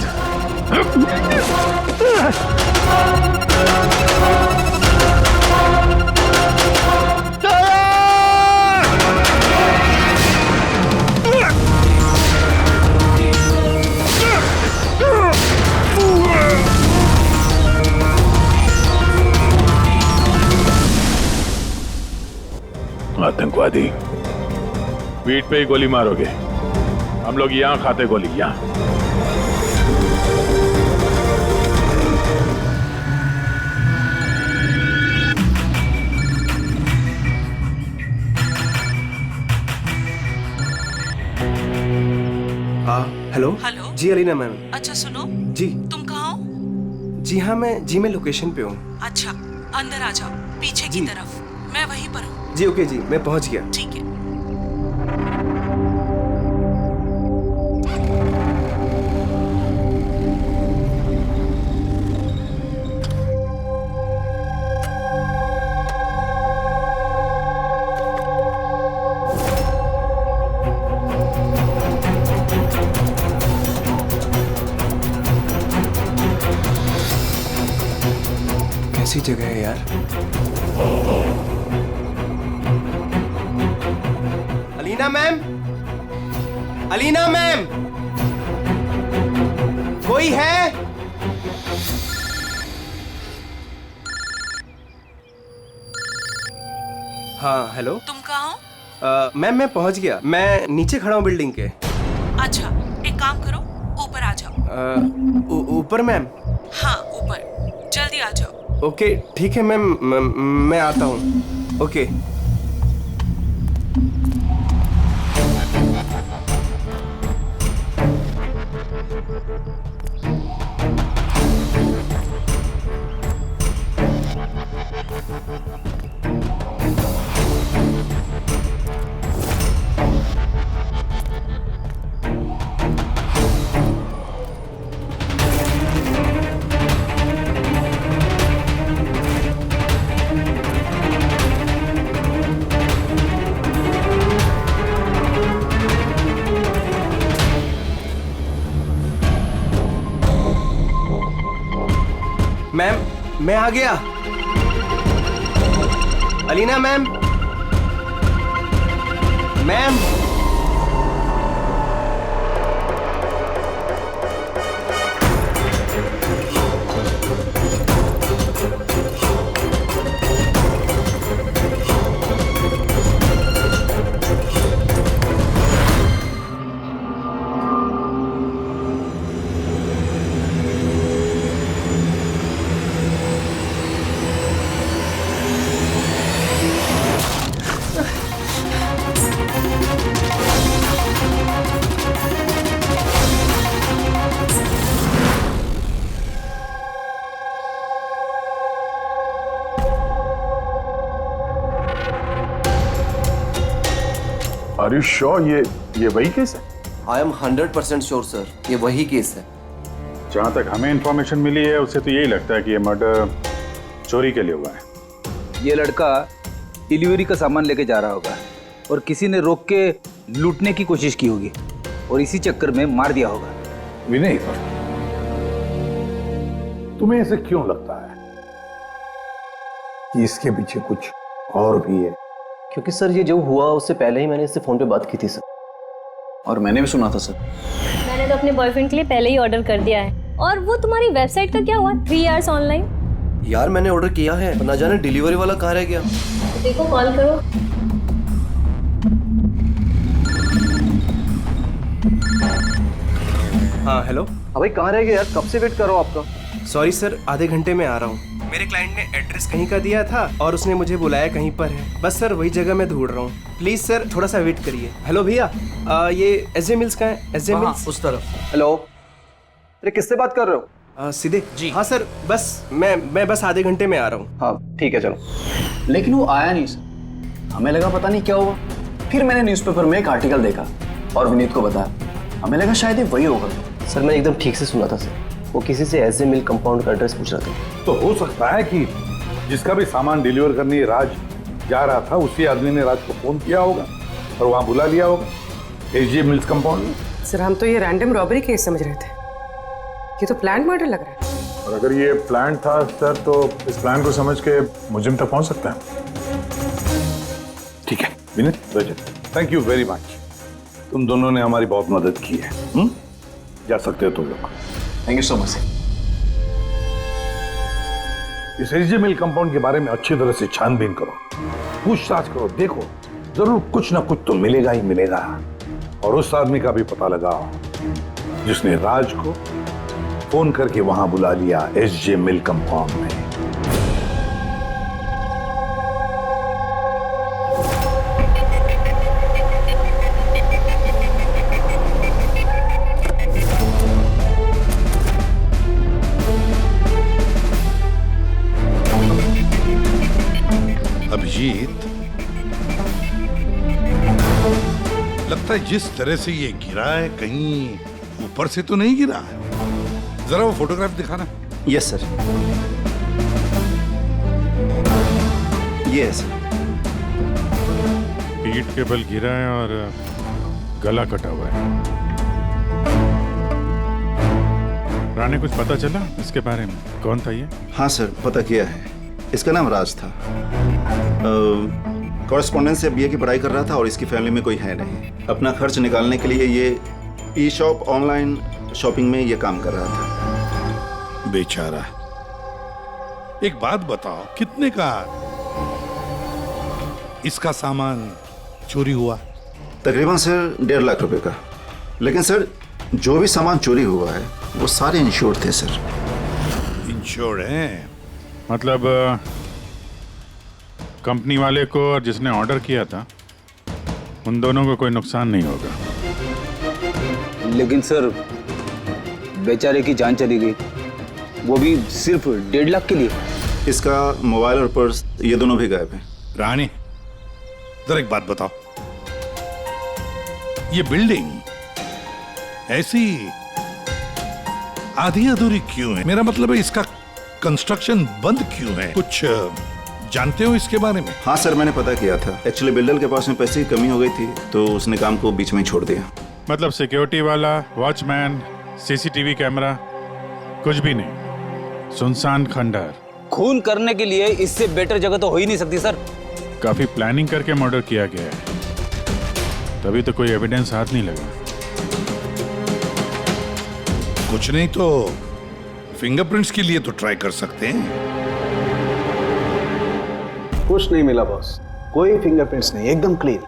आतंकवादी, पीठ पे ही गोली मारोगे? हम लोग यहाँ खाते गोली, यहाँ। हेलो। हेलो। जी अलीना मैम। अच्छा सुनो। जी। तुम कहाँ हो? जी हाँ, मैं लोकेशन पे हूँ। अच्छा, अंदर आ जाओ, पीछे की तरफ। मैं वहीं पर हूँ। जी ओके जी, मैं पहुँच गया। ठीक है। सी जगह है यार? अलीना मैम, अलीना मैम, कोई है? हाँ हेलो। तुम कहाँ हो? मैम मैं पहुंच गया, मैं नीचे खड़ा हूँ बिल्डिंग के। अच्छा, एक काम करो, ऊपर आ जाओ। ऊपर मैम? हाँ ऊपर, जल्दी आ जाओ। ओके ठीक है मैम, मैं आता हूँ। ओके। मैम मैं आ गया। Alina ma'am, ma'am are you sure ये वही केस है? आई एम 100% श्योर सर, ये वही केस है। जहां तक हमें इंफॉर्मेशन मिली है उससे तो यही लगता है कि ये मर्डर चोरी के लिए हुआ है। ये लड़का डिलीवरी का सामान लेके जा रहा होगा और किसी ने रोक के लूटने की कोशिश की होगी और इसी चक्कर में मार दिया होगा। विनय, तुम्हें ऐसे क्यों लगता है कि इसके पीछे कुछ और भी है? क्योंकि सर ये जो हुआ उससे पहले ही मैंने इससे फोन पे बात की थी सर, और मैंने भी सुना था सर। मैंने तो अपने बॉयफ्रेंड के लिए पहले ही ऑर्डर कर दिया है। और वो तुम्हारी वेबसाइट का क्या हुआ? 3 आवर्स ऑनलाइन। यार मैंने ऑर्डर किया है, ना जाने डिलीवरी वाला कहाँ रह गया। देखो कॉल करो। हाँ हेलो। भाई कहाँ रह गया यार, कब से वेट कर रहा हूँ आपका। सॉरी सर, आधे घंटे में आ रहा हूँ। मेरे क्लाइंट ने एड्रेस कहीं का दिया था और उसने मुझे बुलाया कहीं पर है। बस सर वही जगह मैं ढूंढ रहा हूँ। प्लीज सर थोड़ा सा वेट करिए। हेलो भैया, ये एसजे मिल्स का है? एसजे मिल्स उस तरफ। हेलो, अरे किससे बात कर रहे हो? सीधे जी। हाँ सर, बस मैं बस आधे घंटे में आ रहा हूँ। हाँ ठीक है चलो। लेकिन वो आया नहीं सर, हमें लगा पता नहीं क्या हुआ। फिर मैंने न्यूज़पेपर में एक आर्टिकल देखा और विनीत को बताया। हमें लगा शायद ये वही होगा। सर मैंने एकदम ठीक से सुना था सर, वो किसी से एसजे मिल कंपाउंड का एड्रेस पूछ रहा था। तो हो सकता है कि जिसका भी सामान डिलीवर करने राज जा रहा था उसी आदमी ने राज को फोन किया होगा और वहां बुला लिया होगा एसजे मिल्स कंपाउंड में। सर हम तो ये रैंडम रॉबरी केस समझ रहे थे, ये तो प्लान मर्डर लग रहा है। और अगर ये प्लान था सर तो इस प्लान को समझ के मुजरिम तक पहुंच सकता है। ठीक है Vineet, thank you very much. तुम दोनों ने हमारी बहुत मदद की है। जा सकते हो तुम लोग। Thank you so much. इस एसजे मिल कंपाउंड के बारे में अच्छी तरह से छानबीन करो, पूछताछ करो, देखो जरूर कुछ ना कुछ तो मिलेगा ही मिलेगा। और उस आदमी का भी पता लगाओ जिसने राज को फोन करके वहां बुला लिया एसजे मिल कंपाउंड में। अभिजीत, लगता है जिस तरह से ये गिरा है कहीं ऊपर से तो नहीं गिरा है। जरा वो फोटोग्राफ दिखाना। यस सर, ये सर। पीठ के बल गिरा है और गला कटा हुआ है। राणे कुछ पता चला इसके बारे में? कौन था ये? हाँ सर, पता किया है। इसका नाम राज था। कॉरेस्पॉन्डेंस से बीए की पढ़ाई कर रहा था और इसकी फैमिली में कोई है नहीं। अपना खर्च निकालने के लिए ये ई शॉप ऑनलाइन शॉपिंग में ये काम कर रहा था। बेचारा। एक बात बताओ, कितने का इसका सामान चोरी हुआ? तकरीबन सर 1.5 लाख रुपए का। लेकिन सर जो भी सामान चोरी हुआ है वो सारे इंश्योर्ड थे सर। इंश्योर्ड हैं? मतलब कंपनी वाले को और जिसने ऑर्डर किया था उन दोनों को कोई नुकसान नहीं होगा। लेकिन सर बेचारे की जान चली गई, वो भी सिर्फ 1.5 लाख के लिए। इसका मोबाइल और पर्स ये दोनों भी गायब हैं। रानी, जरा एक बात बताओ, ये बिल्डिंग ऐसी आधी अधूरी क्यों है? मेरा मतलब है इसका कंस्ट्रक्शन बंद क्यों है? कुछ जानते हो इसके बारे में? हाँ सर, मैंने पता किया था। एक्चुअली बिल्डर के पास में पैसे की कमी हो गई थी तो उसने काम को बीच में ही छोड़ दिया। मतलब सिक्योरिटी वाला, वॉचमैन, सीसीटीवी कैमरा, कुछ भी नहीं, सुनसान खंडहर। खून करने के लिए इससे बेटर जगह तो हो ही नहीं सकती सर। काफी प्लानिंग करके मर्डर किया गया है, तभी तो कोई एविडेंस हाथ नहीं लगा। कुछ नहीं तो फिंगरप्रिंट्स के लिए तो ट्राई कर सकते हैं। कुछ नहीं मिला बॉस, कोई फिंगरप्रिंट्स नहीं, एकदम क्लीन।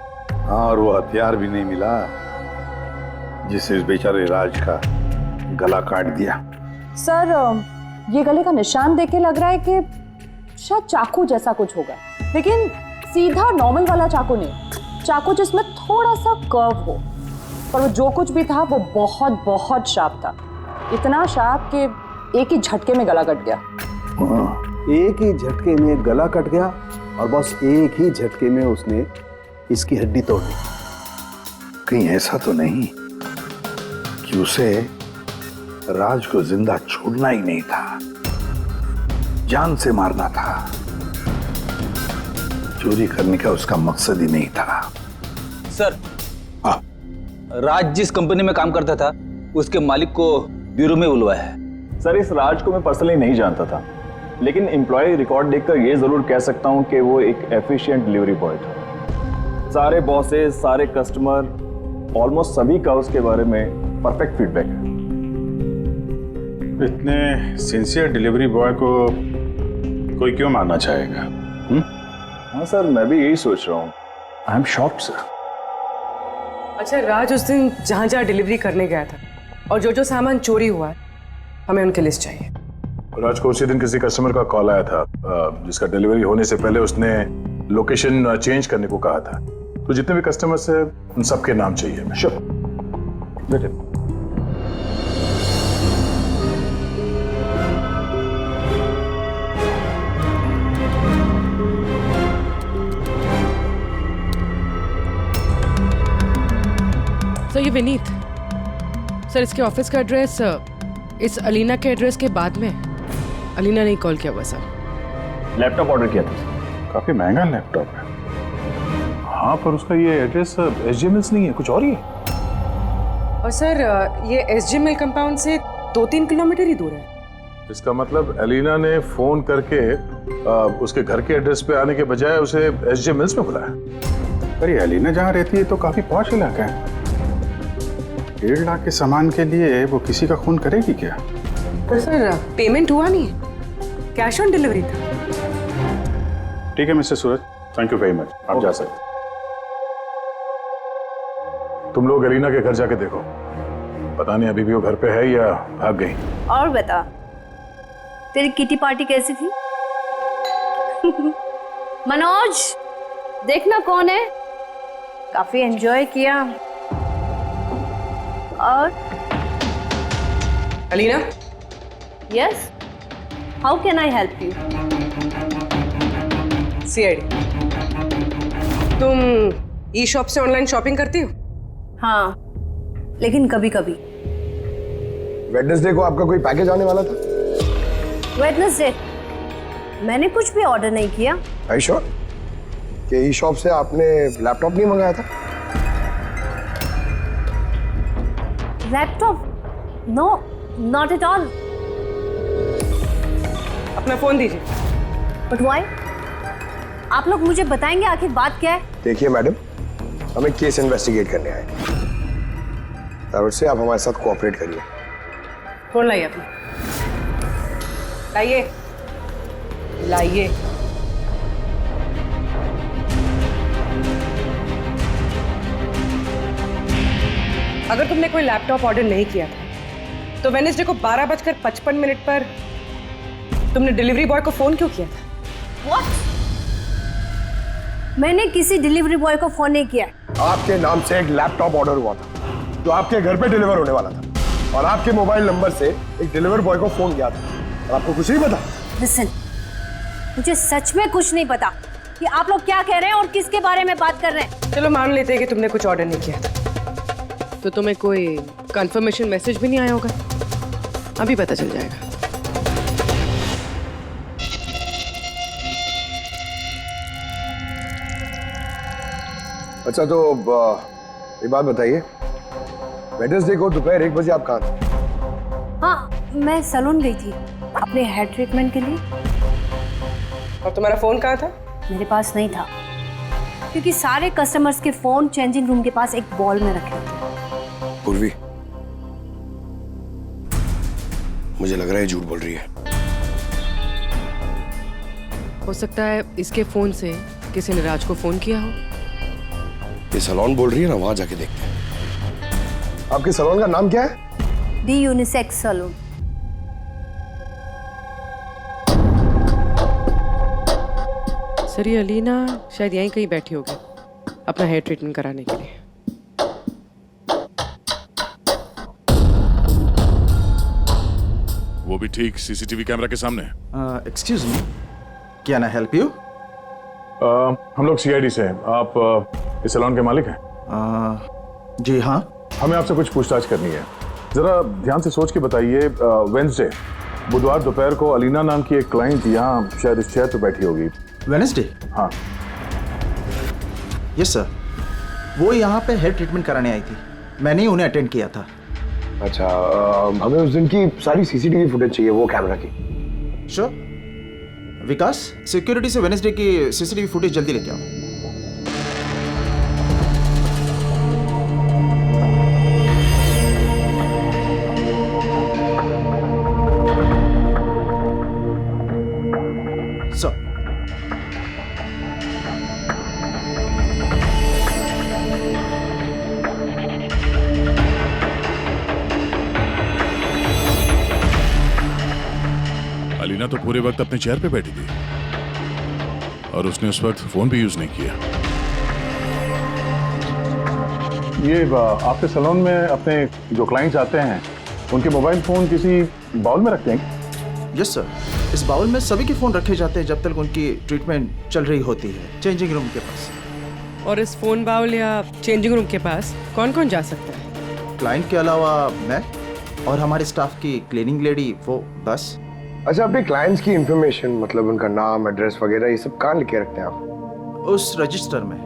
और वो हथियार भी नहीं मिला जिससे इस बेचारे राज का गला काट दिया। सर ये गले का निशान देख के लग रहा है कि शायद चाकू जैसा कुछ होगा, लेकिन सीधा नॉर्मल वाला चाकू नहीं, चाकू जिसमें थोड़ा सा कर्व हो। पर वो जो कुछ भी था वो बहुत बहुत शार्प था, इतना शार्प कि एक ही झटके में गला कट गया। एक ही झटके में गला कट गया और बस एक ही झटके में उसने इसकी हड्डी तोड़ दी। कहीं ऐसा तो नहीं कि उसे राज को जिंदा छोड़ना ही नहीं था, जान से मारना था। चोरी करने का उसका मकसद ही नहीं था। सर, राज जिस कंपनी में काम करता था उसके मालिक को ब्यूरो में बुलवाया है। सर, इस राज को मैं पर्सनली नहीं जानता था, लेकिन एम्प्लॉय रिकॉर्ड देखकर ये जरूर कह सकता हूँ कि वो एक एफिशिएंट डिलीवरी बॉय था। सारे बॉसेस, सारे कस्टमर, ऑलमोस्ट सभी का उसके बारे में परफेक्ट फीडबैक है। इतने सिंसियर डिलीवरी बॉय को कोई क्यों मारना चाहेगा? हाँ सर, मैं भी यही सोच रहा हूँ। I am shocked sir. अच्छा, राज उस दिन जहाँ जहाँ डिलीवरी करने गया था और जो जो सामान चोरी हुआ है हमें उनकी लिस्ट चाहिए। राज को उसी दिन किसी कस्टमर का कॉल आया था जिसका डिलीवरी होने से पहले उसने लोकेशन चेंज करने को कहा था। तो जितने भी कस्टमर्स हैं उन सबके नाम चाहिए हमें। श्योर, बेटे। सर ये विनीत सर, इसके ऑफिस का एड्रेस इस अलीना के एड्रेस के बाद में। अलीना ने कॉल किया हुआ सर। लैपटॉप ऑर्डर किया था। काफी महंगा लैपटॉप है। हाँ, पर उसका ये एड्रेस SJ मिल्स नहीं है, कुछ और ही है। और सर ये SJ मिल कंपाउंड से 2-3 किलोमीटर ही दूर है। इसका मतलब एलिना ने फोन करके उसके घर के एड्रेस पे आने के बजाय उसे SJ मिल्स में बुलाया। अरे एलिना जहाँ रहती है तो काफी पॉश इलाका है। 1.5 लाख के सामान के लिए वो किसी का खून करेगी क्या? तो सर पेमेंट हुआ नहीं, कैश ऑन डिलीवरी था। ठीक है mister Suraj, thank you very much, आप जा सकते। तुम लोग एलिना के घर जाके देखो, पता नहीं अभी भी वो घर पे है या भाग गई। और बता, तेरी किटी पार्टी कैसी थी? मनोज, देखना कौन है, काफी एंजॉय किया। और Alina? Yes, how can I help you? CID, तुम ई शॉप से ऑनलाइन शॉपिंग करती हो? हाँ, लेकिन कभी कभी। वेडनेसडे को आपका कोई पैकेज आने वाला था? वेडनेसडे? मैंने कुछ भी ऑर्डर नहीं किया। Are you sure? कि ई शॉप से आपने लैपटॉप नहीं मंगाया था? Laptop? No, not at all. अपना फोन दीजिए। But why? आप लोग मुझे बताएंगे आखिर बात क्या है? देखिए मैडम, हमें केस इन्वेस्टिगेट करने आए और उससे आप हमारे साथ कोऑपरेट करिए। फोन लाइए अपना, लाइए लाइए। अगर तुमने कोई लैपटॉप ऑर्डर नहीं किया था तो वेडनेसडे को 12:55 पर तुमने डिलीवरी बॉय को फोन क्यों किया था? What? मैंने किसी डिलीवरी बॉय को फोन नहीं किया। आपके नाम से एक लैपटॉप ऑर्डर हुआ था जो आपके घर पे डिलीवर होने वाला था और आपके मोबाइल नंबर से एक डिलीवर बॉय को फोन किया था और आपको कुछ नहीं पता। Listen, मुझे सच में कुछ नहीं पता कि आप लोग क्या कह रहे हैं और किसके बारे में बात कर रहे हैं। चलो मान लेते हैं कि तुमने कुछ ऑर्डर नहीं किया था, तो तुम्हें कोई कंफर्मेशन मैसेज भी नहीं आया होगा। अभी पता चल जाएगा। अच्छा तो ये बात बताइए, वेडनेसडे को दोपहर 1 बजे आप कहाँ थे? हाँ, मैं सैलून गई थी अपने हेयर ट्रीटमेंट के लिए। और तुम्हारा फोन कहाँ था? मेरे पास नहीं था क्योंकि सारे कस्टमर्स के फोन चेंजिंग रूम के पास एक बॉल में रखे थे। पूर्वी, मुझे लग रहा है झूठ बोल रही है। हो सकता है इसके फोन से किसी ने राज को फोन किया हो। ये सैलून बोल रही है ना, वहां जाके देखते हैं। आपके सैलून का नाम क्या है? दी यूनिसेक्स सैलून। सर ये अलीना शायद यहीं कहीं बैठी होगी अपना हेयर ट्रीटमेंट कराने के लिए। वो भी ठीक सीसीटीवी कैमरा के सामने। Excuse me, can I help you? हम लोग सीआईडी से हैं। आप इस सैलून के मालिक हैं? जी हाँ। हमें आपसे कुछ पूछताछ करनी है। जरा ध्यान से सोच के बताइए, वेडनेसडे बुधवार दोपहर को अलीना नाम की एक क्लाइंट यहाँ शायद इस चेयर पे बैठी होगी। वेडनेसडे? हाँ। यस सर, वो यहाँ पे हेयर ट्रीटमेंट कराने आई थी, मैंने ही उन्हें अटेंड किया था। अच्छा, हमें उस दिन की सारी सीसीटीवी फुटेज चाहिए, वो कैमरा की। श्योर। विकास, सिक्योरिटी से वेडनेसडे की सीसीटीवी फुटेज जल्दी लेके आओ। सर, अलीना तो पूरे वक्त अपने चेयर पे बैठी थी और उसने उस वक्त फोन भी यूज नहीं किया। ये आपके सैलून में अपने जो क्लाइंट्स आते हैं उनके मोबाइल फोन किसी बाउल में रखते हैं? यस सर, इस बाउल में सभी के फोन रखे जाते हैं जब तक उनकी ट्रीटमेंट चल रही होती है, चेंजिंग रूम के पास। और इस फोन बाउल या चेंजिंग रूम के पास कौन कौन जा सकता है? क्लाइंट के अलावा मैं और हमारे स्टाफ की क्लीनिंग लेडी, वो बस। अच्छा, अपने क्लाइंट्स की इंफॉर्मेशन मतलब उनका नाम, एड्रेस वगैरह ये सब कहाँ लिखे रखते हैं आप? उस रजिस्टर में।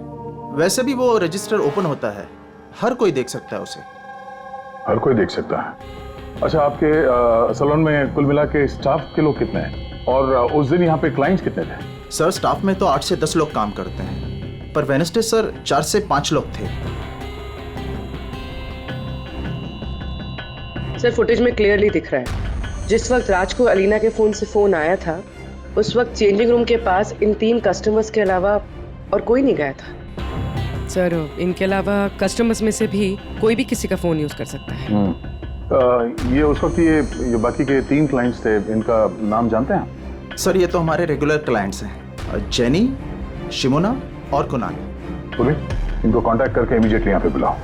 वैसे भी वो रजिस्टर ओपन होता है, हर कोई देख सकता है उसे। हर कोई देख सकता है? अच्छा, आपके सैलून में कुल मिला के स्टाफ के लोग कितने हैं और उस दिन यहाँ पे क्लाइंट्स कितने थे? सर, स्टाफ में तो 8 से 10 लोग काम करते हैं, पर वेडनेसडे सर 4 से 5 लोग थे। सर फुटेज में क्लियरली दिख रहा है जिस वक्त राज को अलीना के फोन से फोन आया था उस वक्त चेंजिंग रूम के पास इन 3 कस्टमर्स के अलावा और कोई नहीं गया था। सर इनके अलावा कस्टमर्स में से भी कोई भी किसी का फोन यूज कर सकता है। ये उस वक्त ये बाकी के 3 क्लाइंट्स थे, इनका नाम जानते हैं? सर ये तो हमारे रेगुलर क्लाइंट्स हैं, जेनी, शिमोना और कुणाल। बोलिए, इनको कांटेक्ट करके इमीडिएटली यहाँ पे बुलाओ।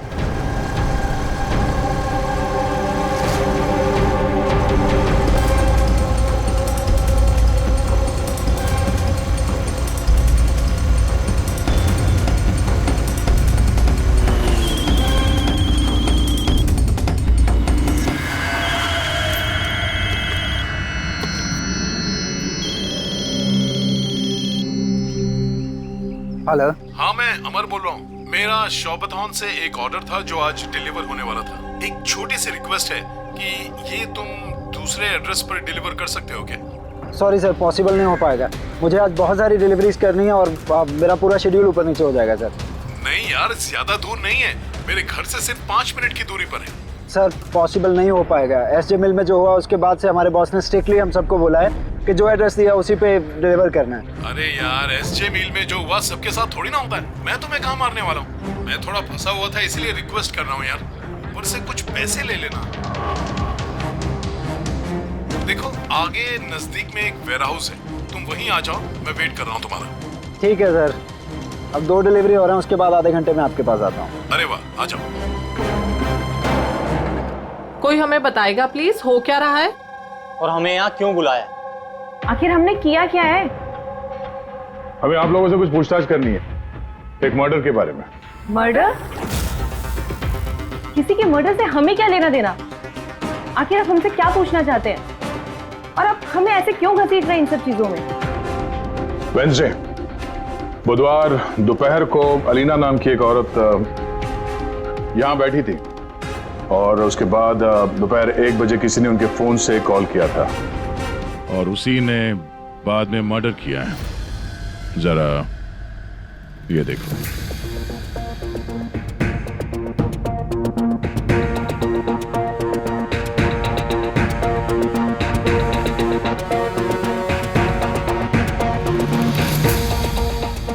हेलो। हाँ, मैं अमर बोल रहा हूँ। मेरा शॉपथॉन से एक ऑर्डर था जो आज डिलीवर होने वाला था। एक छोटी सी रिक्वेस्ट है कि ये तुम दूसरे एड्रेस पर डिलीवर कर सकते हो क्या? सॉरी सर, पॉसिबल नहीं हो पाएगा। मुझे आज बहुत सारी डिलीवरीज करनी है और मेरा पूरा शेड्यूल ऊपर नीचे हो जाएगा सर। नहीं यार, ज्यादा दूर नहीं है, मेरे घर से सिर्फ 5 मिनट की दूरी पर है। सर पॉसिबल नहीं हो पाएगा। एसजे मिल में जो हुआ उसके बाद से हमारे बॉस ने स्ट्रिक्टली हम सबको बोला है कि जो एड्रेस दिया उसी पे डिलीवर करना है। अरे यार, एसजे मिल में जो हुआ सबके साथ थोड़ी ना होता है। मैं तुम्हें कहाँ मारने वाला हूँ, मैं थोड़ा फंसा हुआ था इसलिए रिक्वेस्ट कर रहा हूँ यार, ऊपर से कुछ पैसे ले लेना। देखो आगे नजदीक में एक वेयर हाउस है, तुम वहीं आ जाओ, मैं वेट कर रहा हूँ तुम्हारा। ठीक है सर, अब 2 डिलीवरी हो रहे हैं, उसके बाद आधे घंटे में आपके पास आता हूँ। अरे वाह, आ जाओ। कोई हमें बताएगा प्लीज हो क्या रहा है? और हमें यहाँ क्यों बुलाया? आखिर हमने किया क्या है? हमें आप लोगों से कुछ पूछताछ करनी है, एक मर्डर के बारे में। मर्डर? किसी के मर्डर से हमें क्या लेना देना? आखिर आप हमसे क्या पूछना चाहते हैं और आप हमें ऐसे क्यों घसीट रहे हैं इन सब चीजों में? वेंसडे बुधवार दोपहर को अलीना नाम की एक औरत यहाँ बैठी थी और उसके बाद दोपहर 1 बजे किसी ने उनके फोन से कॉल किया था और उसी ने बाद में मर्डर किया है। जरा ये देखो।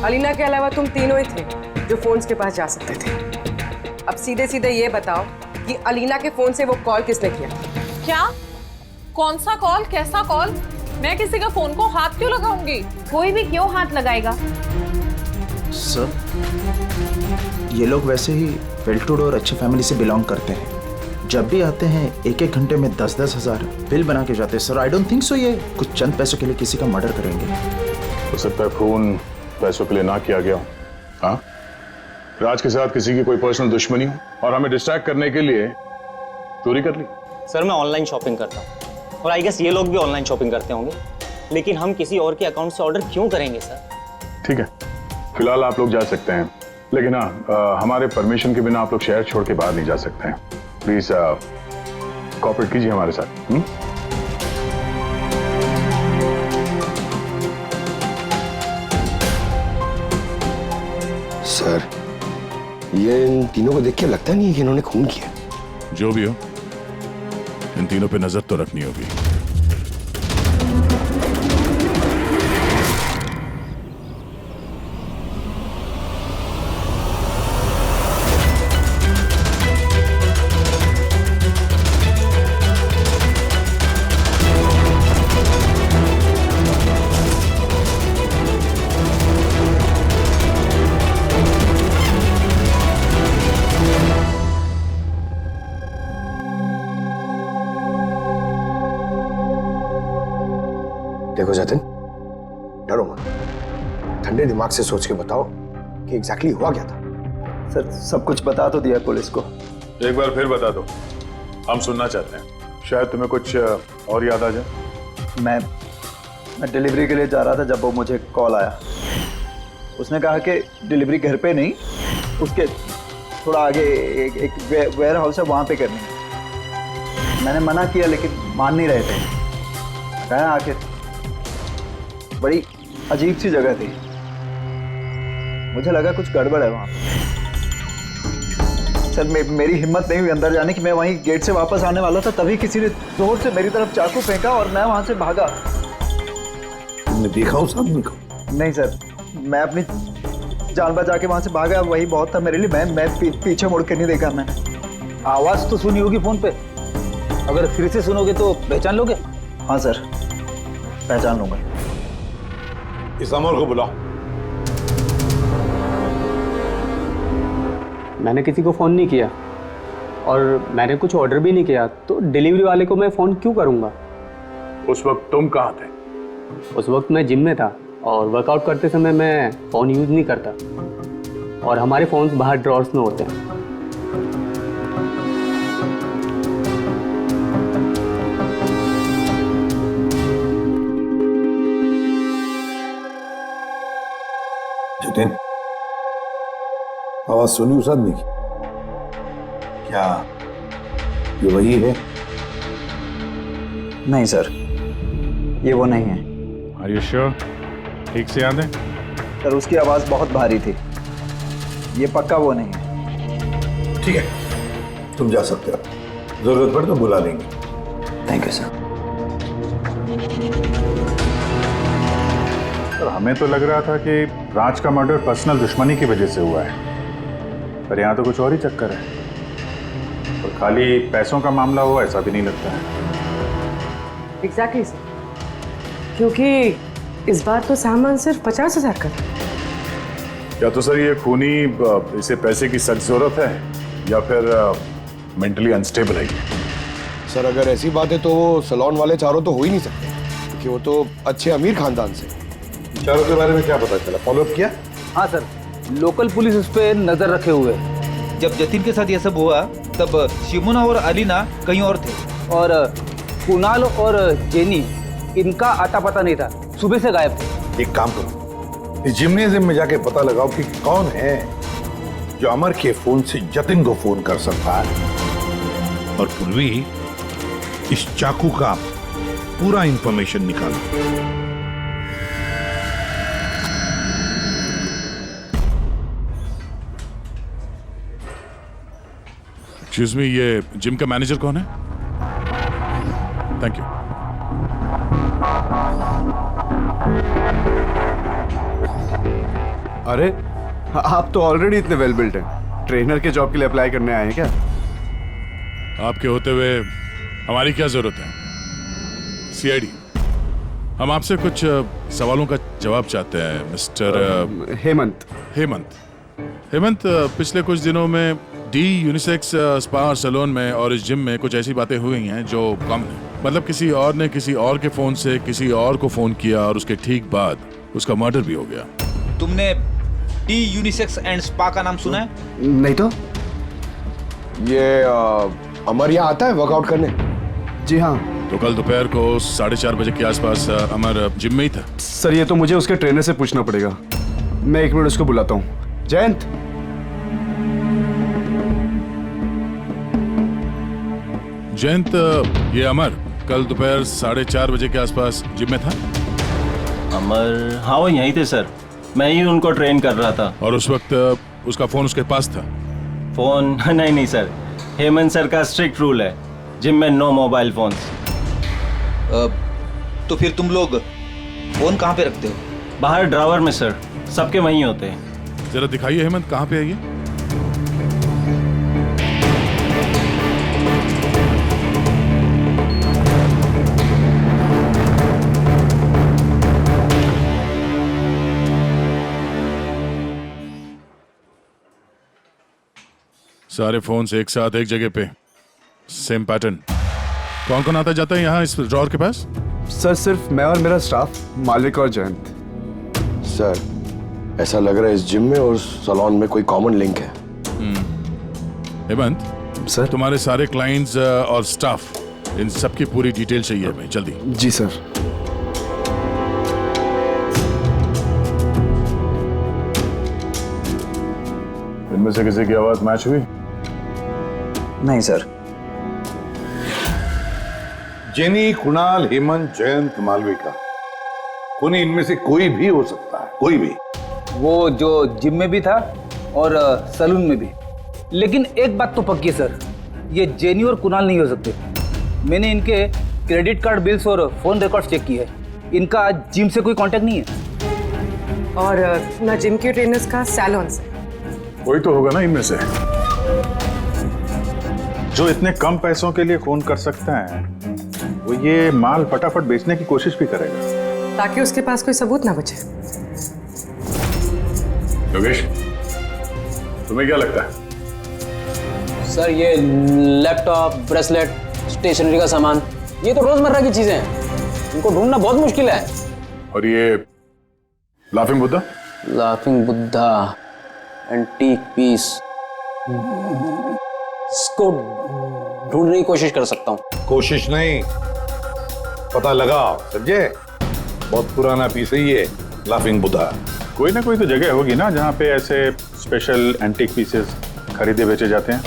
अलीना के अलावा तुम तीनों ही थे जो फोन्स के पास जा सकते थे। अब सीधे सीधे ये बताओ कि अलीना के फोन से वो कॉल किसने किया? क्या? कौन सा कॉल? कैसा कॉल? मैं किसी का फोन को हाथ क्यों लगाऊंगी? कोई भी क्यों हाथ लगाएगा? सर, ये लोग वैसे ही वेल टू डू और अच्छी फैमिली से बिलोंग करते हैं। जब भी आते हैं 1-1 घंटे में 10-10 हज़ार बिल बना के जाते हैं। Sir I don't think so ये कुछ चंद पैसों के लिए किसी का मर्डर करेंगे। हो सकता है फोन पैसों के लिए ना किया गया हो। हाँ, राज के साथ किसी की कोई पर्सनल दुश्मनी हो और हमें डिस्ट्रैक्ट करने के लिए चोरी कर ली। सर मैं ऑनलाइन शॉपिंग करता हूँ और आई गेस ये लोग भी ऑनलाइन शॉपिंग करते होंगे, लेकिन हम किसी और के अकाउंट से ऑर्डर क्यों करेंगे सर? ठीक है, फिलहाल आप लोग जा सकते हैं, लेकिन हाँ हमारे परमिशन के बिना आप लोग शहर छोड़ के बाहर नहीं जा सकते हैं। प्लीज कोऑपरेट कीजिए हमारे साथ। सर, ये इन तीनों को देख के लगता नहीं है कि इन्होंने खून किया। जो भी हो, इन तीनों पे नजर तो रखनी होगी। देखो जतिन, डरो मत, ठंडे दिमाग से सोच के बताओ कि एग्जैक्टली हुआ क्या था। सर सब कुछ बता तो दिया पुलिस को। एक बार फिर बता दो, हम सुनना चाहते हैं, शायद तुम्हें कुछ और याद आ जाए। मैं डिलीवरी के लिए जा रहा था जब वो मुझे कॉल आया। उसने कहा कि डिलीवरी घर पे नहीं, उसके थोड़ा आगे एक वेयर हाउस है, वहाँ पे करनी है। मैंने मना किया लेकिन मान नहीं रहे थे। कहा आखिर बड़ी अजीब सी जगह थी, मुझे लगा कुछ गड़बड़ है वहाँ पे। सर मेरी हिम्मत नहीं हुई अंदर जाने की। मैं वहीं गेट से वापस आने वाला था, तभी किसी ने जोर से मेरी तरफ चाकू फेंका और मैं वहाँ से भागा। तुमने देखा उस आदमी को? नहीं सर, मैं अपनी जान बचा के वहाँ से भागा, वही बहुत था मेरे लिए। मैं पीछे मुड़ के नहीं देखा मैंने। आवाज़ तो सुनी होगी फ़ोन पे, अगर फिर से सुनोगे तो पहचान लोगे? हाँ सर, पहचान लूँगा। इस अमर को बुलाओ। मैंने किसी को फ़ोन नहीं किया और मैंने कुछ ऑर्डर भी नहीं किया, तो डिलीवरी वाले को मैं फ़ोन क्यों करूँगा? उस वक्त तुम कहाँ थे? उस वक्त मैं जिम में था और वर्कआउट करते समय मैं फ़ोन यूज़ नहीं करता और हमारे फ़ोन्स बाहर ड्रॉर्स में होते हैं। जतिन, आवाज सुनी उस आदमी की? क्या ये वही है? नहीं सर, ये वो नहीं है। Are you sure? ठीक से याद है? सर उसकी आवाज़ बहुत भारी थी, ये पक्का वो नहीं है। ठीक है, तुम जा सकते हो, जरूरत पड़े तो बुला लेंगे। Thank you sir. सर हमें तो लग रहा था कि राज का मर्डर पर्सनल दुश्मनी की वजह से हुआ है, पर यहाँ तो कुछ और ही चक्कर है। और खाली पैसों का मामला हो ऐसा भी नहीं लगता है। एग्जैक्टली सर, क्योंकि इस बार तो सामान सिर्फ 50,000 का था। या तो सर ये खूनी इसे पैसे की सख्त जरूरत है या फिर मेंटली अनस्टेबल है। सर अगर ऐसी बात है तो वो सलोन वाले चारों तो हो ही नहीं सकते, क्योंकि वो तो अच्छे अमीर खानदान से। चारों के बारे में क्या पता चला? फॉलोअप किया? हाँ सर, लोकल पुलिस उस पर नजर रखे हुए है। जब जतिन के साथ ये सब हुआ तब शिमुना और अलीना कहीं और थे, और कुणाल और जेनी इनका आता पता नहीं था, सुबह से गायब थे। एक काम करो, इस जिम्नेजियम में जाके पता लगाओ कि कौन है जो अमर के फोन से जतिन को फोन कर सकता है। और पूर्वी इस चाकू का पूरा इंफॉर्मेशन निकालो। एक्सक्यूज मी, ये जिम का मैनेजर कौन है? Thank you. अरे आप तो ऑलरेडी इतने वेल बिल्ट हैं, ट्रेनर के जॉब के लिए अप्लाई करने आए हैं क्या? आपके होते हुए हमारी क्या जरूरत है? सीआईडी, हम आपसे कुछ सवालों का जवाब चाहते हैं मिस्टर हेमंत। हेमंत, पिछले कुछ दिनों में डी यूनिसेक्स स्पा और सैलून में और इस जिम में कुछ ऐसी बातें हुई हैं जो कॉमन है। मतलब किसी और ने किसी और के फोन से किसी और को फोन किया और उसके ठीक बाद उसका मर्डर भी हो गया। तुमने डी यूनिसेक्स एंड स्पा का नाम सुना है? नहीं तो। ये अमर यहाँ आता है वर्कआउट करने? जी हाँ। तो कल दोपहर को 4:30 बजे के आसपास अमर जिम में ही था? सर ये तो मुझे उसके ट्रेनर से पूछना पड़ेगा, मैं 1 मिनट उसको बुलाता हूँ। जयंत, ये अमर कल दोपहर 4:30 बजे के आसपास जिम में था? अमर, हाँ वो यहीं थे सर, मैं ही उनको ट्रेन कर रहा था। और उस वक्त उसका फोन उसके पास था? फोन नहीं सर, हेमंत सर का स्ट्रिक्ट रूल है, जिम में नो मोबाइल फोन्स। तो फिर तुम लोग फोन कहाँ पे रखते हो? बाहर ड्रावर में सर, सबके वहीं होते हैं। जरा दिखाइए हेमंत, कहाँ पे है ये? सारे फोन्स एक साथ एक जगह पे, सेम पैटर्न। कौन कौन आता जाता है यहाँ इस ड्रॉअर के पास? सर सिर्फ मैं और मेरा स्टाफ, मालिक और जयंत। सर ऐसा लग रहा है इस जिम में और सैलून में कोई कॉमन लिंक है। हेमंत सर, तुम्हारे सारे क्लाइंट्स और स्टाफ, इन सब की पूरी डिटेल चाहिए हमें, जल्दी। जी सर। इनमें से किसी की आवाज मैच हुई? नहीं सर। जेनी, कुणाल, हेमंत, जयंत, मालविका, खूनी इनमें से कोई भी हो सकता है, कोई भी। वो जो जिम में भी था और सैलून में भी। लेकिन एक बात तो पक्की है सर, ये जेनी और कुणाल नहीं हो सकते। मैंने इनके क्रेडिट कार्ड बिल्स और फोन रिकॉर्ड चेक किए, इनका जिम से कोई कांटेक्ट नहीं है। और ना जिम के ट्रेनर्स का सैलून से। कोई तो होगा ना इनमें से जो इतने कम पैसों के लिए खून कर सकता है, वो ये माल फटाफट बेचने की कोशिश भी करेगा ताकि उसके पास कोई सबूत ना बचे। योगेश, तुम्हें क्या लगता है? सर ये लैपटॉप, ब्रेसलेट, स्टेशनरी का सामान, ये तो रोजमर्रा की चीजें हैं, इनको ढूंढना बहुत मुश्किल है। और ये laughing Buddha? Laughing Buddha, antique piece, इसको ढूंढने की कोशिश कर सकता हूँ। कोशिश नहीं, पता लगा, समझे? बहुत पुराना पीस है ये लाफिंग बुद्धा। कोई ना कोई तो जगह होगी ना जहाँ पे ऐसे स्पेशल एंटीक पीसेस खरीदे बेचे जाते हैं।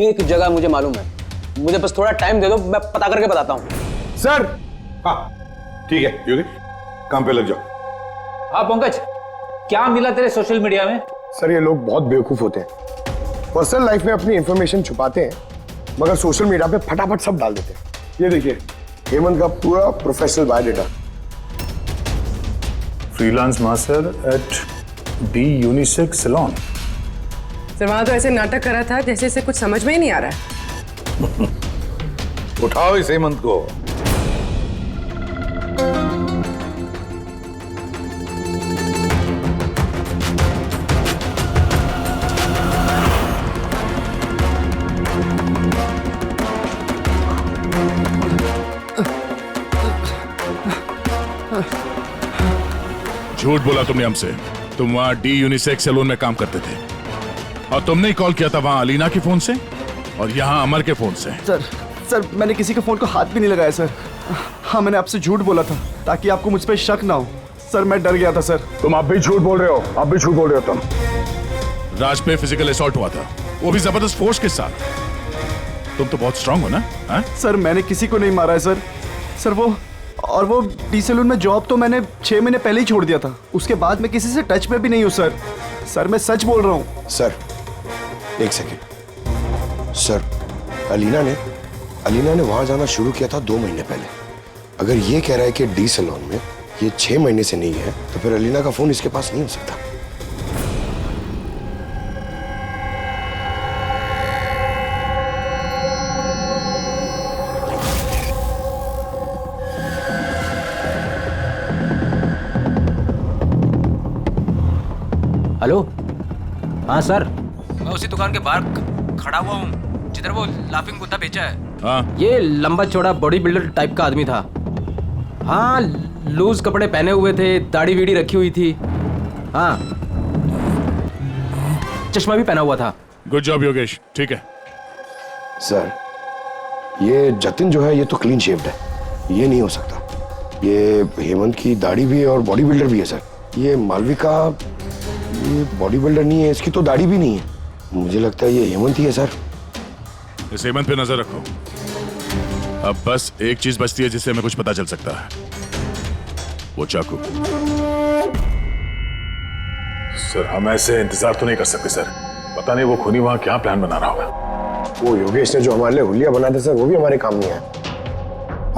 एक जगह मुझे मालूम है, मुझे बस थोड़ा टाइम दे दो, मैं पता करके बताता हूँ। सर, हाँ, ठीक है योगेश, काम पे लग जाओ। हाँ पंकज, क्या मिला तेरे सोशल मीडिया में? सर ये लोग बहुत बेवकूफ होते हैं, पर्सनल लाइफ में अपनी इंफॉर्मेशन छुपाते हैं मगर सोशल मीडिया पे फटाफट सब डाल देते हैं। ये देखिए हेमंत का पूरा professional biodata. Freelance master at the unisex salon. Sir वहां तो ऐसे नाटक करा था जैसे इसे कुछ समझ में ही नहीं आ रहा है। उठाओ इस हेमंत को। झूठ बोला तुमने हमसे। तुम वहां डी यूनिसेक्स सैलून में काम करते थे और तुमने ही कॉल किया था वहां अलीना के फोन से और यहाँ अमर के फोन से। सर मैंने किसी के फोन को हाथ भी नहीं लगाया सर। हाँ मैंने आपसे झूठ बोला था ताकि आपको मुझ पर शक ना हो। सर मैं डर गया था सर। तुम अब भी झूठ बोल रहे हो, अब भी झूठ बोल रहे हो तुम। राज पे फिजिकल असॉल्ट हुआ था, वो भी जबरदस्त फोर्स के साथ। तुम तो बहुत स्ट्रांग हो ना? हा? सर मैंने किसी को नहीं मारा है सर। सर वो डी सैलून में जॉब तो मैंने 6 महीने पहले ही छोड़ दिया था। उसके बाद मैं किसी से टच में भी नहीं हूँ सर। सर मैं सच बोल रहा हूँ। सर एक सेकेंड सर, अलीना ने वहां जाना शुरू किया था 2 महीने पहले। अगर ये कह रहा है कि डी सैलून में ये 6 महीने से नहीं है तो फिर अलीना का फोन इसके पास नहीं हो सकता। हेलो। हाँ सर, मैं उसी दुकान के बाहर खड़ा हुआ हूँ जिधर वो लाफिंग बुद्धा बेचा है। हाँ। ये लंबा चौड़ा बॉडी बिल्डर टाइप का आदमी था। हाँ, लूज कपड़े पहने हुए थे, दाढ़ी वीड़ी रखी हुई थी। हाँ, चश्मा भी पहना हुआ था। गुड जॉब योगेश, ठीक है। सर ये जतिन जो है ये तो क्लीन शेव्ड है, ये नहीं हो सकता। ये हेमंत की दाढ़ी भी है और बॉडी बिल्डर भी है सर। ये मालविका ये बॉडी बिल्डर नहीं है, इसकी तो दाढ़ी भी नहीं है। मुझे लगता है ये हेमंत ही है सर। इस हेमंत पे नजर रखो। अब बस एक चीज बचती है जिससे हमें कुछ पता चल सकता है, वो चाकू। सर हम ऐसे इंतजार तो नहीं कर सकते सर। पता नहीं वो खूनी वहां क्या प्लान बना रहा होगा। वो योगेश ने जो हमारे लिए हुलिया बनाया था सर, वो भी हमारे काम नहीं आया।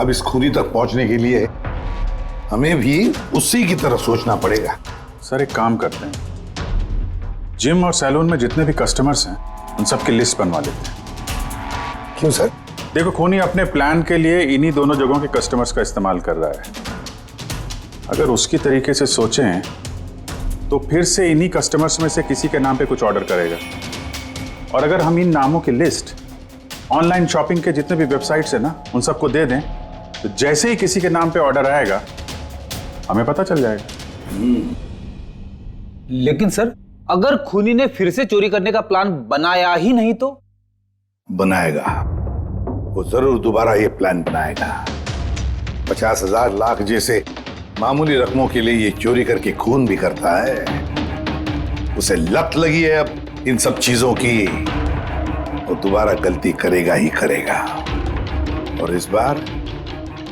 अब इस खूनी तक पहुंचने के लिए हमें भी उसी की तरह सोचना पड़ेगा। सर एक काम करते हैं, जिम और सैलून में जितने भी कस्टमर्स हैं उन सबकी लिस्ट बनवा लेते हैं। क्यों सर? देखो खूनी अपने प्लान के लिए इन्हीं दोनों जगहों के कस्टमर्स का इस्तेमाल कर रहा है। अगर उसकी तरीके से सोचें तो फिर से इन्हीं कस्टमर्स में से किसी के नाम पे कुछ ऑर्डर करेगा। और अगर हम इन नामों की लिस्ट ऑनलाइन शॉपिंग के जितने भी वेबसाइट्स हैं ना उन सबको दे दें तो जैसे ही किसी के नाम पे ऑर्डर आएगा हमें पता चल जाएगा। लेकिन सर अगर खूनी ने फिर से चोरी करने का प्लान बनाया ही नहीं तो? बनाएगा, वो जरूर दोबारा ये प्लान बनाएगा। 50,000 लाख जैसे मामूली रकमों के लिए ये चोरी करके खून भी करता है। उसे लत लगी है अब इन सब चीजों की। वो दोबारा गलती करेगा ही करेगा और इस बार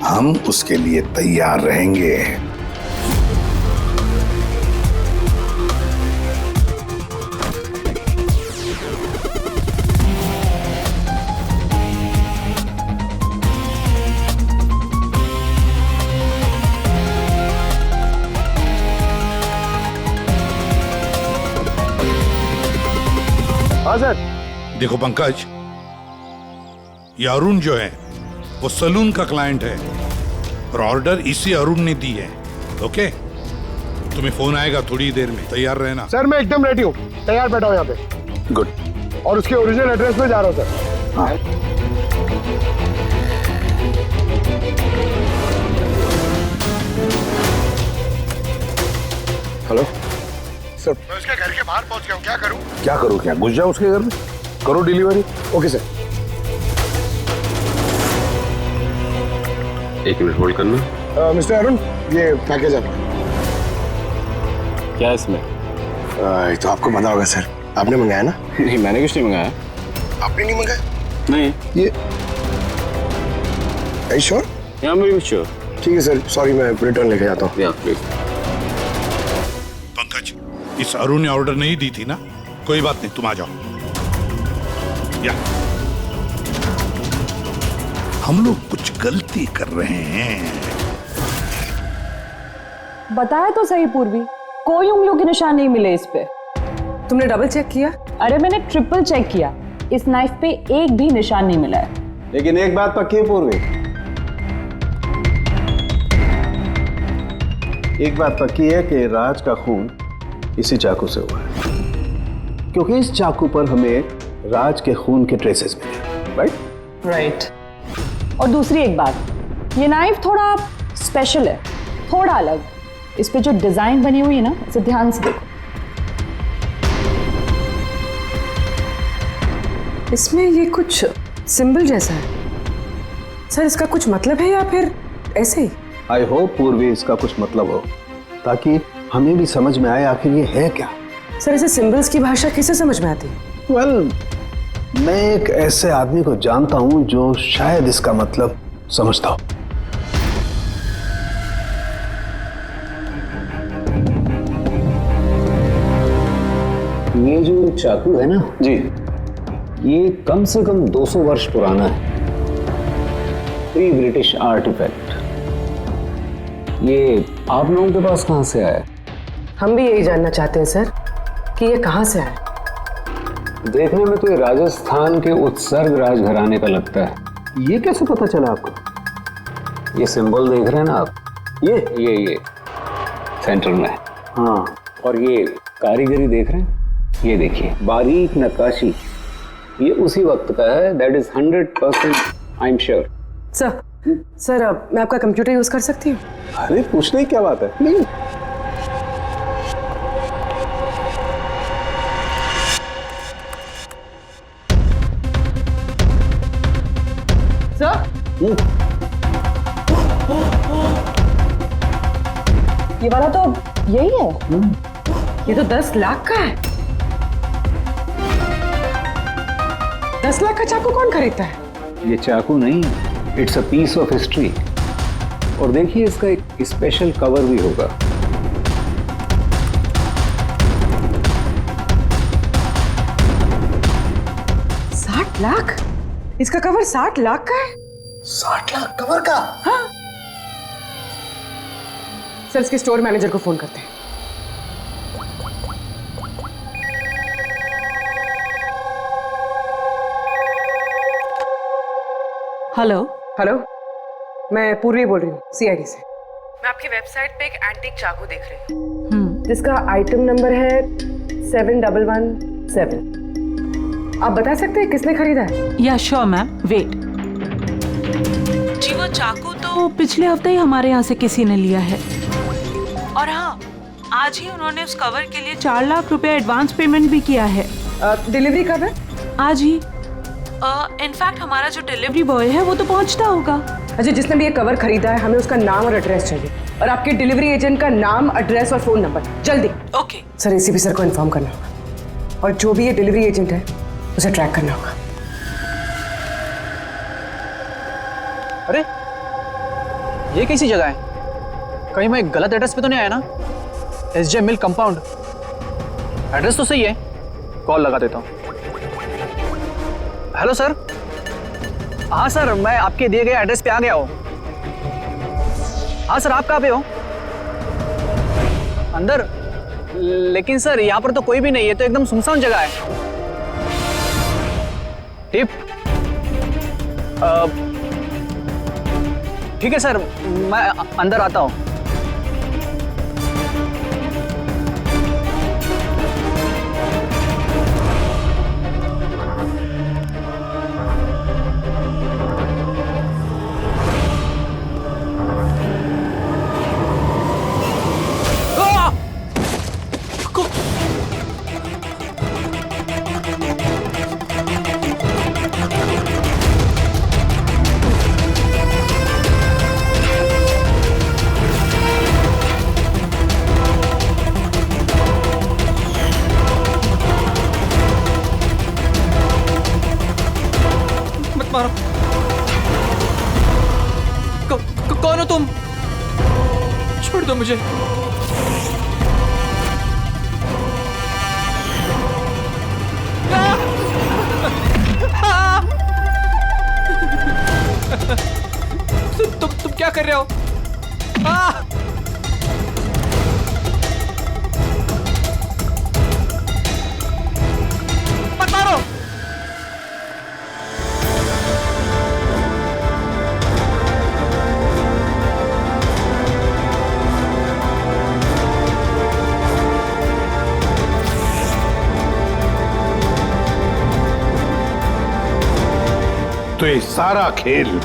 हम उसके लिए तैयार रहेंगे। हाँ सर। देखो पंकज, ये अरुण जो है वो सलून का क्लाइंट है और ऑर्डर इसी अरुण ने दी है। ओके, तुम्हें फोन आएगा थोड़ी देर में, तैयार रहना। सर मैं एकदम रेडी हूँ, तैयार बैठा हूँ यहाँ पे। गुड। और उसके ओरिजिनल एड्रेस पे जा रहा हूँ सर। हाँ। हेलो सर, मैं उसके घर के बाहर पहुंच गया हूँ, क्या करूँ? क्या करो? क्या घुस जाओ उसके घर में, करो delivery. Okay sir. 1 minute hold करना। मिस्टर अरुण, ये पैकेज है। क्या है इसमें? ये तो आपको पता होगा सर, आपने मंगाया ना? नहीं मैंने कुछ नहीं मंगाया। आपने नहीं मंगाया? नहीं। ये sure? Yeah, I'm very sure. ठीक है सर, सॉरी, मैं रिटर्न लेके जाता हूँ। पंकज, इस अरुण ने ऑर्डर नहीं दी थी ना? कोई बात नहीं, तुम आ जाओ। या हम लोग कुछ गलती कर रहे हैं। बताया तो सही पूर्वी, कोई उंगलियों के निशान नहीं मिले इस पे। तुमने डबल चेक किया? अरे मैंने ट्रिपल चेक किया, इस नाइफ पे एक भी निशान नहीं मिला है। लेकिन एक बात पक्की है पूर्वी, एक बात पक्की है कि राज का खून इसी चाकू से हुआ है, क्योंकि इस चाकू पर हमें राज के खून के ट्रेसेस मिले। राइट। और दूसरी एक बात, ये नाइफ थोड़ा स्पेशल है, थोड़ा अलग। इस पे जो डिजाइन बनी हुई है ना, इसे ध्यान से देखो। इसमें ये कुछ सिंबल जैसा है सर, इसका कुछ मतलब है या फिर ऐसे ही? आई होप पूर्वी इसका कुछ मतलब हो, ताकि हमें भी समझ में आए आखिर ये है क्या। सर ऐसे सिंबल्स की भाषा किसे समझ में आती? वेल, मैं एक ऐसे आदमी को जानता हूं जो शायद इसका मतलब समझता हो। ये जो चाकू है ना जी, ये कम से कम 200 वर्ष पुराना है। Pre British artefact. ये आप लोगों के पास कहाँ से आया? हम भी यही जानना चाहते हैं सर कि ये कहाँ से आया। देखने में तो ये राजस्थान के उत्सर्ग राजघराने का लगता है। ये कैसे पता चला आपको? ये सिंबल देख रहे हैं ना आप, ये सेंटर में। हाँ, और ये कारीगरी देख रहे हैं, ये देखिए बारीक नक्काशी, ये उसी वक्त का है। That is 100% I am sure. Sir अब मैं आपका कंप्यूटर यूज कर सकती हूँ? अरे पूछने की क्या बात है। नहीं। सर ये वाला तो यही है। ये तो 10 लाख का है। 10 लाख का चाकू कौन खरीदता है? ये चाकू नहीं, it's a piece of history. और देखिए इसका एक स्पेशल कवर भी होगा। $60 लाख? इसका कवर 60 लाख का है? 60 लाख कवर का? हाँ। सर इसके स्टोर मैनेजर को फोन करते हैं। हेलो, मैं पूर्वी बोल रही हूँ सीआईडी से। मैं आपकी वेबसाइट पे एक एंटीक चाकू देख रही हूँ जिसका आइटम नंबर है 7117। आप बता सकते हैं किसने खरीदा है? या श्योर मैम, वेट। जी वो चाकू तो पिछले हफ्ते ही हमारे यहाँ से किसी ने लिया है। और हाँ, आज ही उन्होंने उस कवर के लिए 4 लाख रुपए एडवांस पेमेंट भी किया है। डिलीवरी कब है? आज ही। इनफैक्ट हमारा जो डिलीवरी बॉय है वो तो पहुंचता होगा। अच्छा, जिसने भी ये कवर खरीदा है हमें उसका नाम और एड्रेस चाहिए, और आपके डिलीवरी एजेंट का नाम, एड्रेस और फोन नंबर, जल्दी। ओके सर, एसीपी सर को इन्फॉर्म करना होगा, और जो भी ये डिलीवरी एजेंट है उसे ट्रैक करना होगा। अरे ये कैसी जगह है? कहीं मैं गलत एड्रेस पे तो नहीं आया ना? SJ मिल कंपाउंड, एड्रेस तो सही है। कॉल लगा देता हूँ। Hello sir. हाँ सर, मैं आपके दिए गए एड्रेस पे आ गया हूँ। हाँ सर, आप कहाँ पे हो? अंदर? लेकिन सर यहाँ पर तो कोई भी नहीं है, तो एकदम सुनसान जगह है। टिप? ठीक है सर, मैं अंदर आता हूँ। छोड़ दो मुझे। तुम क्या कर रहे हो? मत मारो। तो ये सारा खेल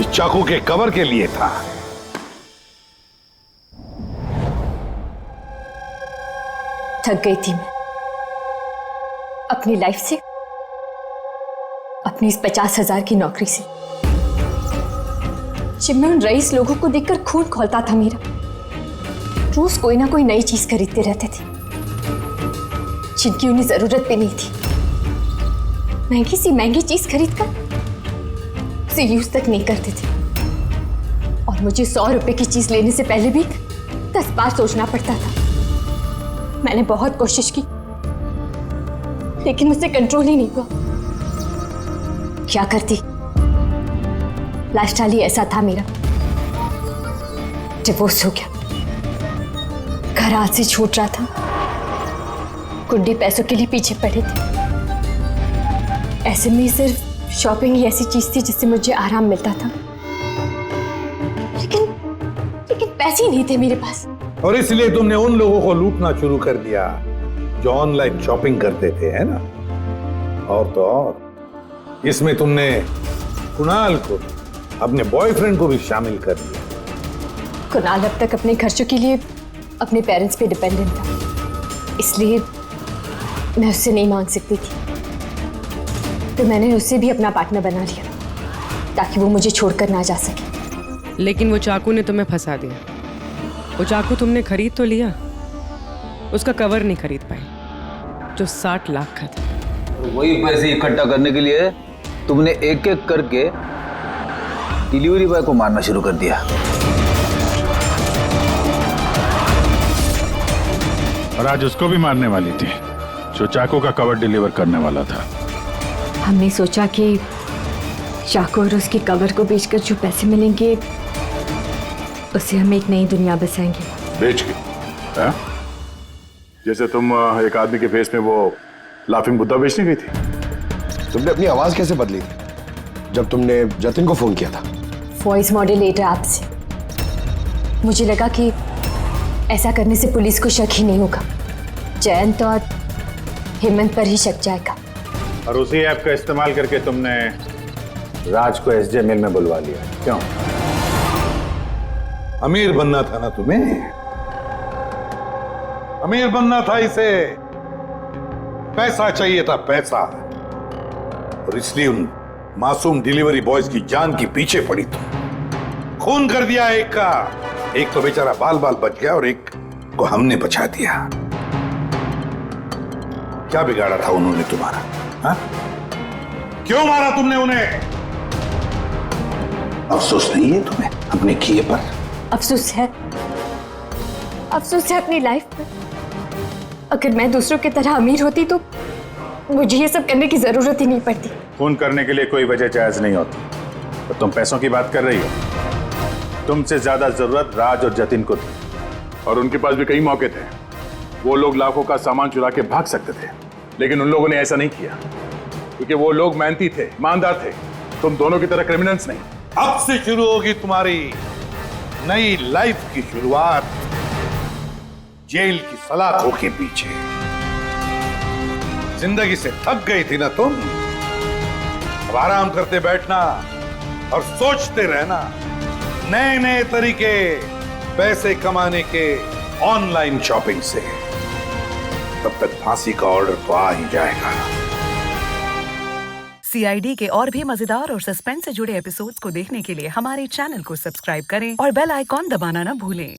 इस चाकू के कवर के लिए था। थक गई थी मैं अपनी लाइफ से, अपनी इस 50,000 की नौकरी से। जब मैं उन रईस लोगों को देखकर खून खौलता था मेरा, रोज कोई ना कोई नई चीज खरीदते रहते थे जिनकी उन्हें जरूरत भी नहीं थी। महंगी सी महंगी चीज खरीदकर उसे यूज तक नहीं करते थे, और मुझे 100 रुपए की चीज लेने से पहले भी 10 बार सोचना पड़ता था। मैंने बहुत कोशिश की लेकिन मुझसे कंट्रोल ही नहीं हुआ। क्या करती, लाइफस्टाइल ही ऐसा था मेरा। डिवोर्स हो गया, घर हाथ से छूट रहा था, कुंडी पैसों के लिए पीछे पड़े थे। ऐसे में सिर्फ शॉपिंग ही ऐसी चीज थी जिससे मुझे आराम मिलता था, लेकिन पैसे ही नहीं थे मेरे पास। और इसलिए तुमने उन लोगों को लूटना शुरू कर दिया जो ऑनलाइन शॉपिंग करते थे, है ना? और तो और इसमें तुमने कुणाल को, अपने बॉयफ्रेंड को भी शामिल कर दिया। कुणाल अब तक अपने खर्चों के लिए अपने पेरेंट्स पे डिपेंडेंट था, इसलिए मैं उससे नहीं मांग सकती थी। तो मैंने उससे भी अपना पार्टनर बना लिया ताकि वो मुझे छोड़कर ना जा सके। लेकिन वो चाकू ने तुम्हें फंसा दिया। वो चाकू तुमने खरीद तो लिया, उसका कवर नहीं खरीद पाई जो 60 लाख का था। वही पैसे इकट्ठा करने के लिए तुमने एक एक करके डिलीवरी बॉय को मारना शुरू कर दिया। और आज उसको भी मारने वाली थी जो चाकू का कवर डिलीवर करने वाला था। हमने सोचा कि चाकू और उसके कवर को बेचकर जो पैसे मिलेंगे उससे हम एक नई दुनिया बसाएंगे। बेच के? जैसे तुम एक आदमी के फेस में वो लाफिंग बुद्धा बेचने गई थी। तुमने अपनी आवाज कैसे बदली थी जब तुमने जतिन को फोन किया था? वॉइस मॉड्यूलेटर ऐप से। मुझे लगा कि ऐसा करने से पुलिस को शक ही नहीं होगा, जयंत और हेमंत पर ही शक जाएगा। और उसी ऐप का इस्तेमाल करके तुमने राज को एसजे मिल में बुलवा लिया, क्यों? अमीर बनना था ना तुम्हें? अमीर बनना था इसे, पैसा चाहिए था, पैसा। और इसलिए उन मासूम डिलीवरी बॉयज की जान की पीछे पड़ी तुम। खून कर दिया एक का, एक तो बेचारा बाल बाल बच गया और एक को हमने बचा दिया। क्या बिगाड़ा था उन्होंने तुम्हारा? हा? क्यों मारा तुमने उन्हें? अफसोस नहीं है तुम्हें अपने किए पर? अफसोस है अपनी लाइफ पर। अगर मैं दूसरों की तरह अमीर होती तो मुझे ये सब करने की जरूरत ही नहीं पड़ती। खून करने के लिए कोई वजह जायज नहीं होती। तो तुम पैसों की बात कर रही हो। तुमसे ज्यादा जरूरत राज और जतिन को थी, और उनके पास भी कई मौके थे। वो लोग लाखों का सामान चुरा के भाग सकते थे, लेकिन उन लोगों ने ऐसा नहीं किया क्योंकि वो लोग मेहनती थे, ईमानदार थे। तुम दोनों की तरह क्रिमिनल्स नहीं। अब से शुरू होगी तुम्हारी नई लाइफ की शुरुआत जेल की सलाखों के पीछे। जिंदगी से थक गई थी ना तुम? अब आराम करते बैठना और सोचते रहना नए नए तरीके पैसे कमाने के ऑनलाइन शॉपिंग से। तब तक फांसी का ऑर्डर तो आ ही जाएगा। CID के और भी मजेदार और सस्पेंस से जुड़े एपिसोड्स को देखने के लिए हमारे चैनल को सब्सक्राइब करें और बेल आइकॉन दबाना ना भूलें।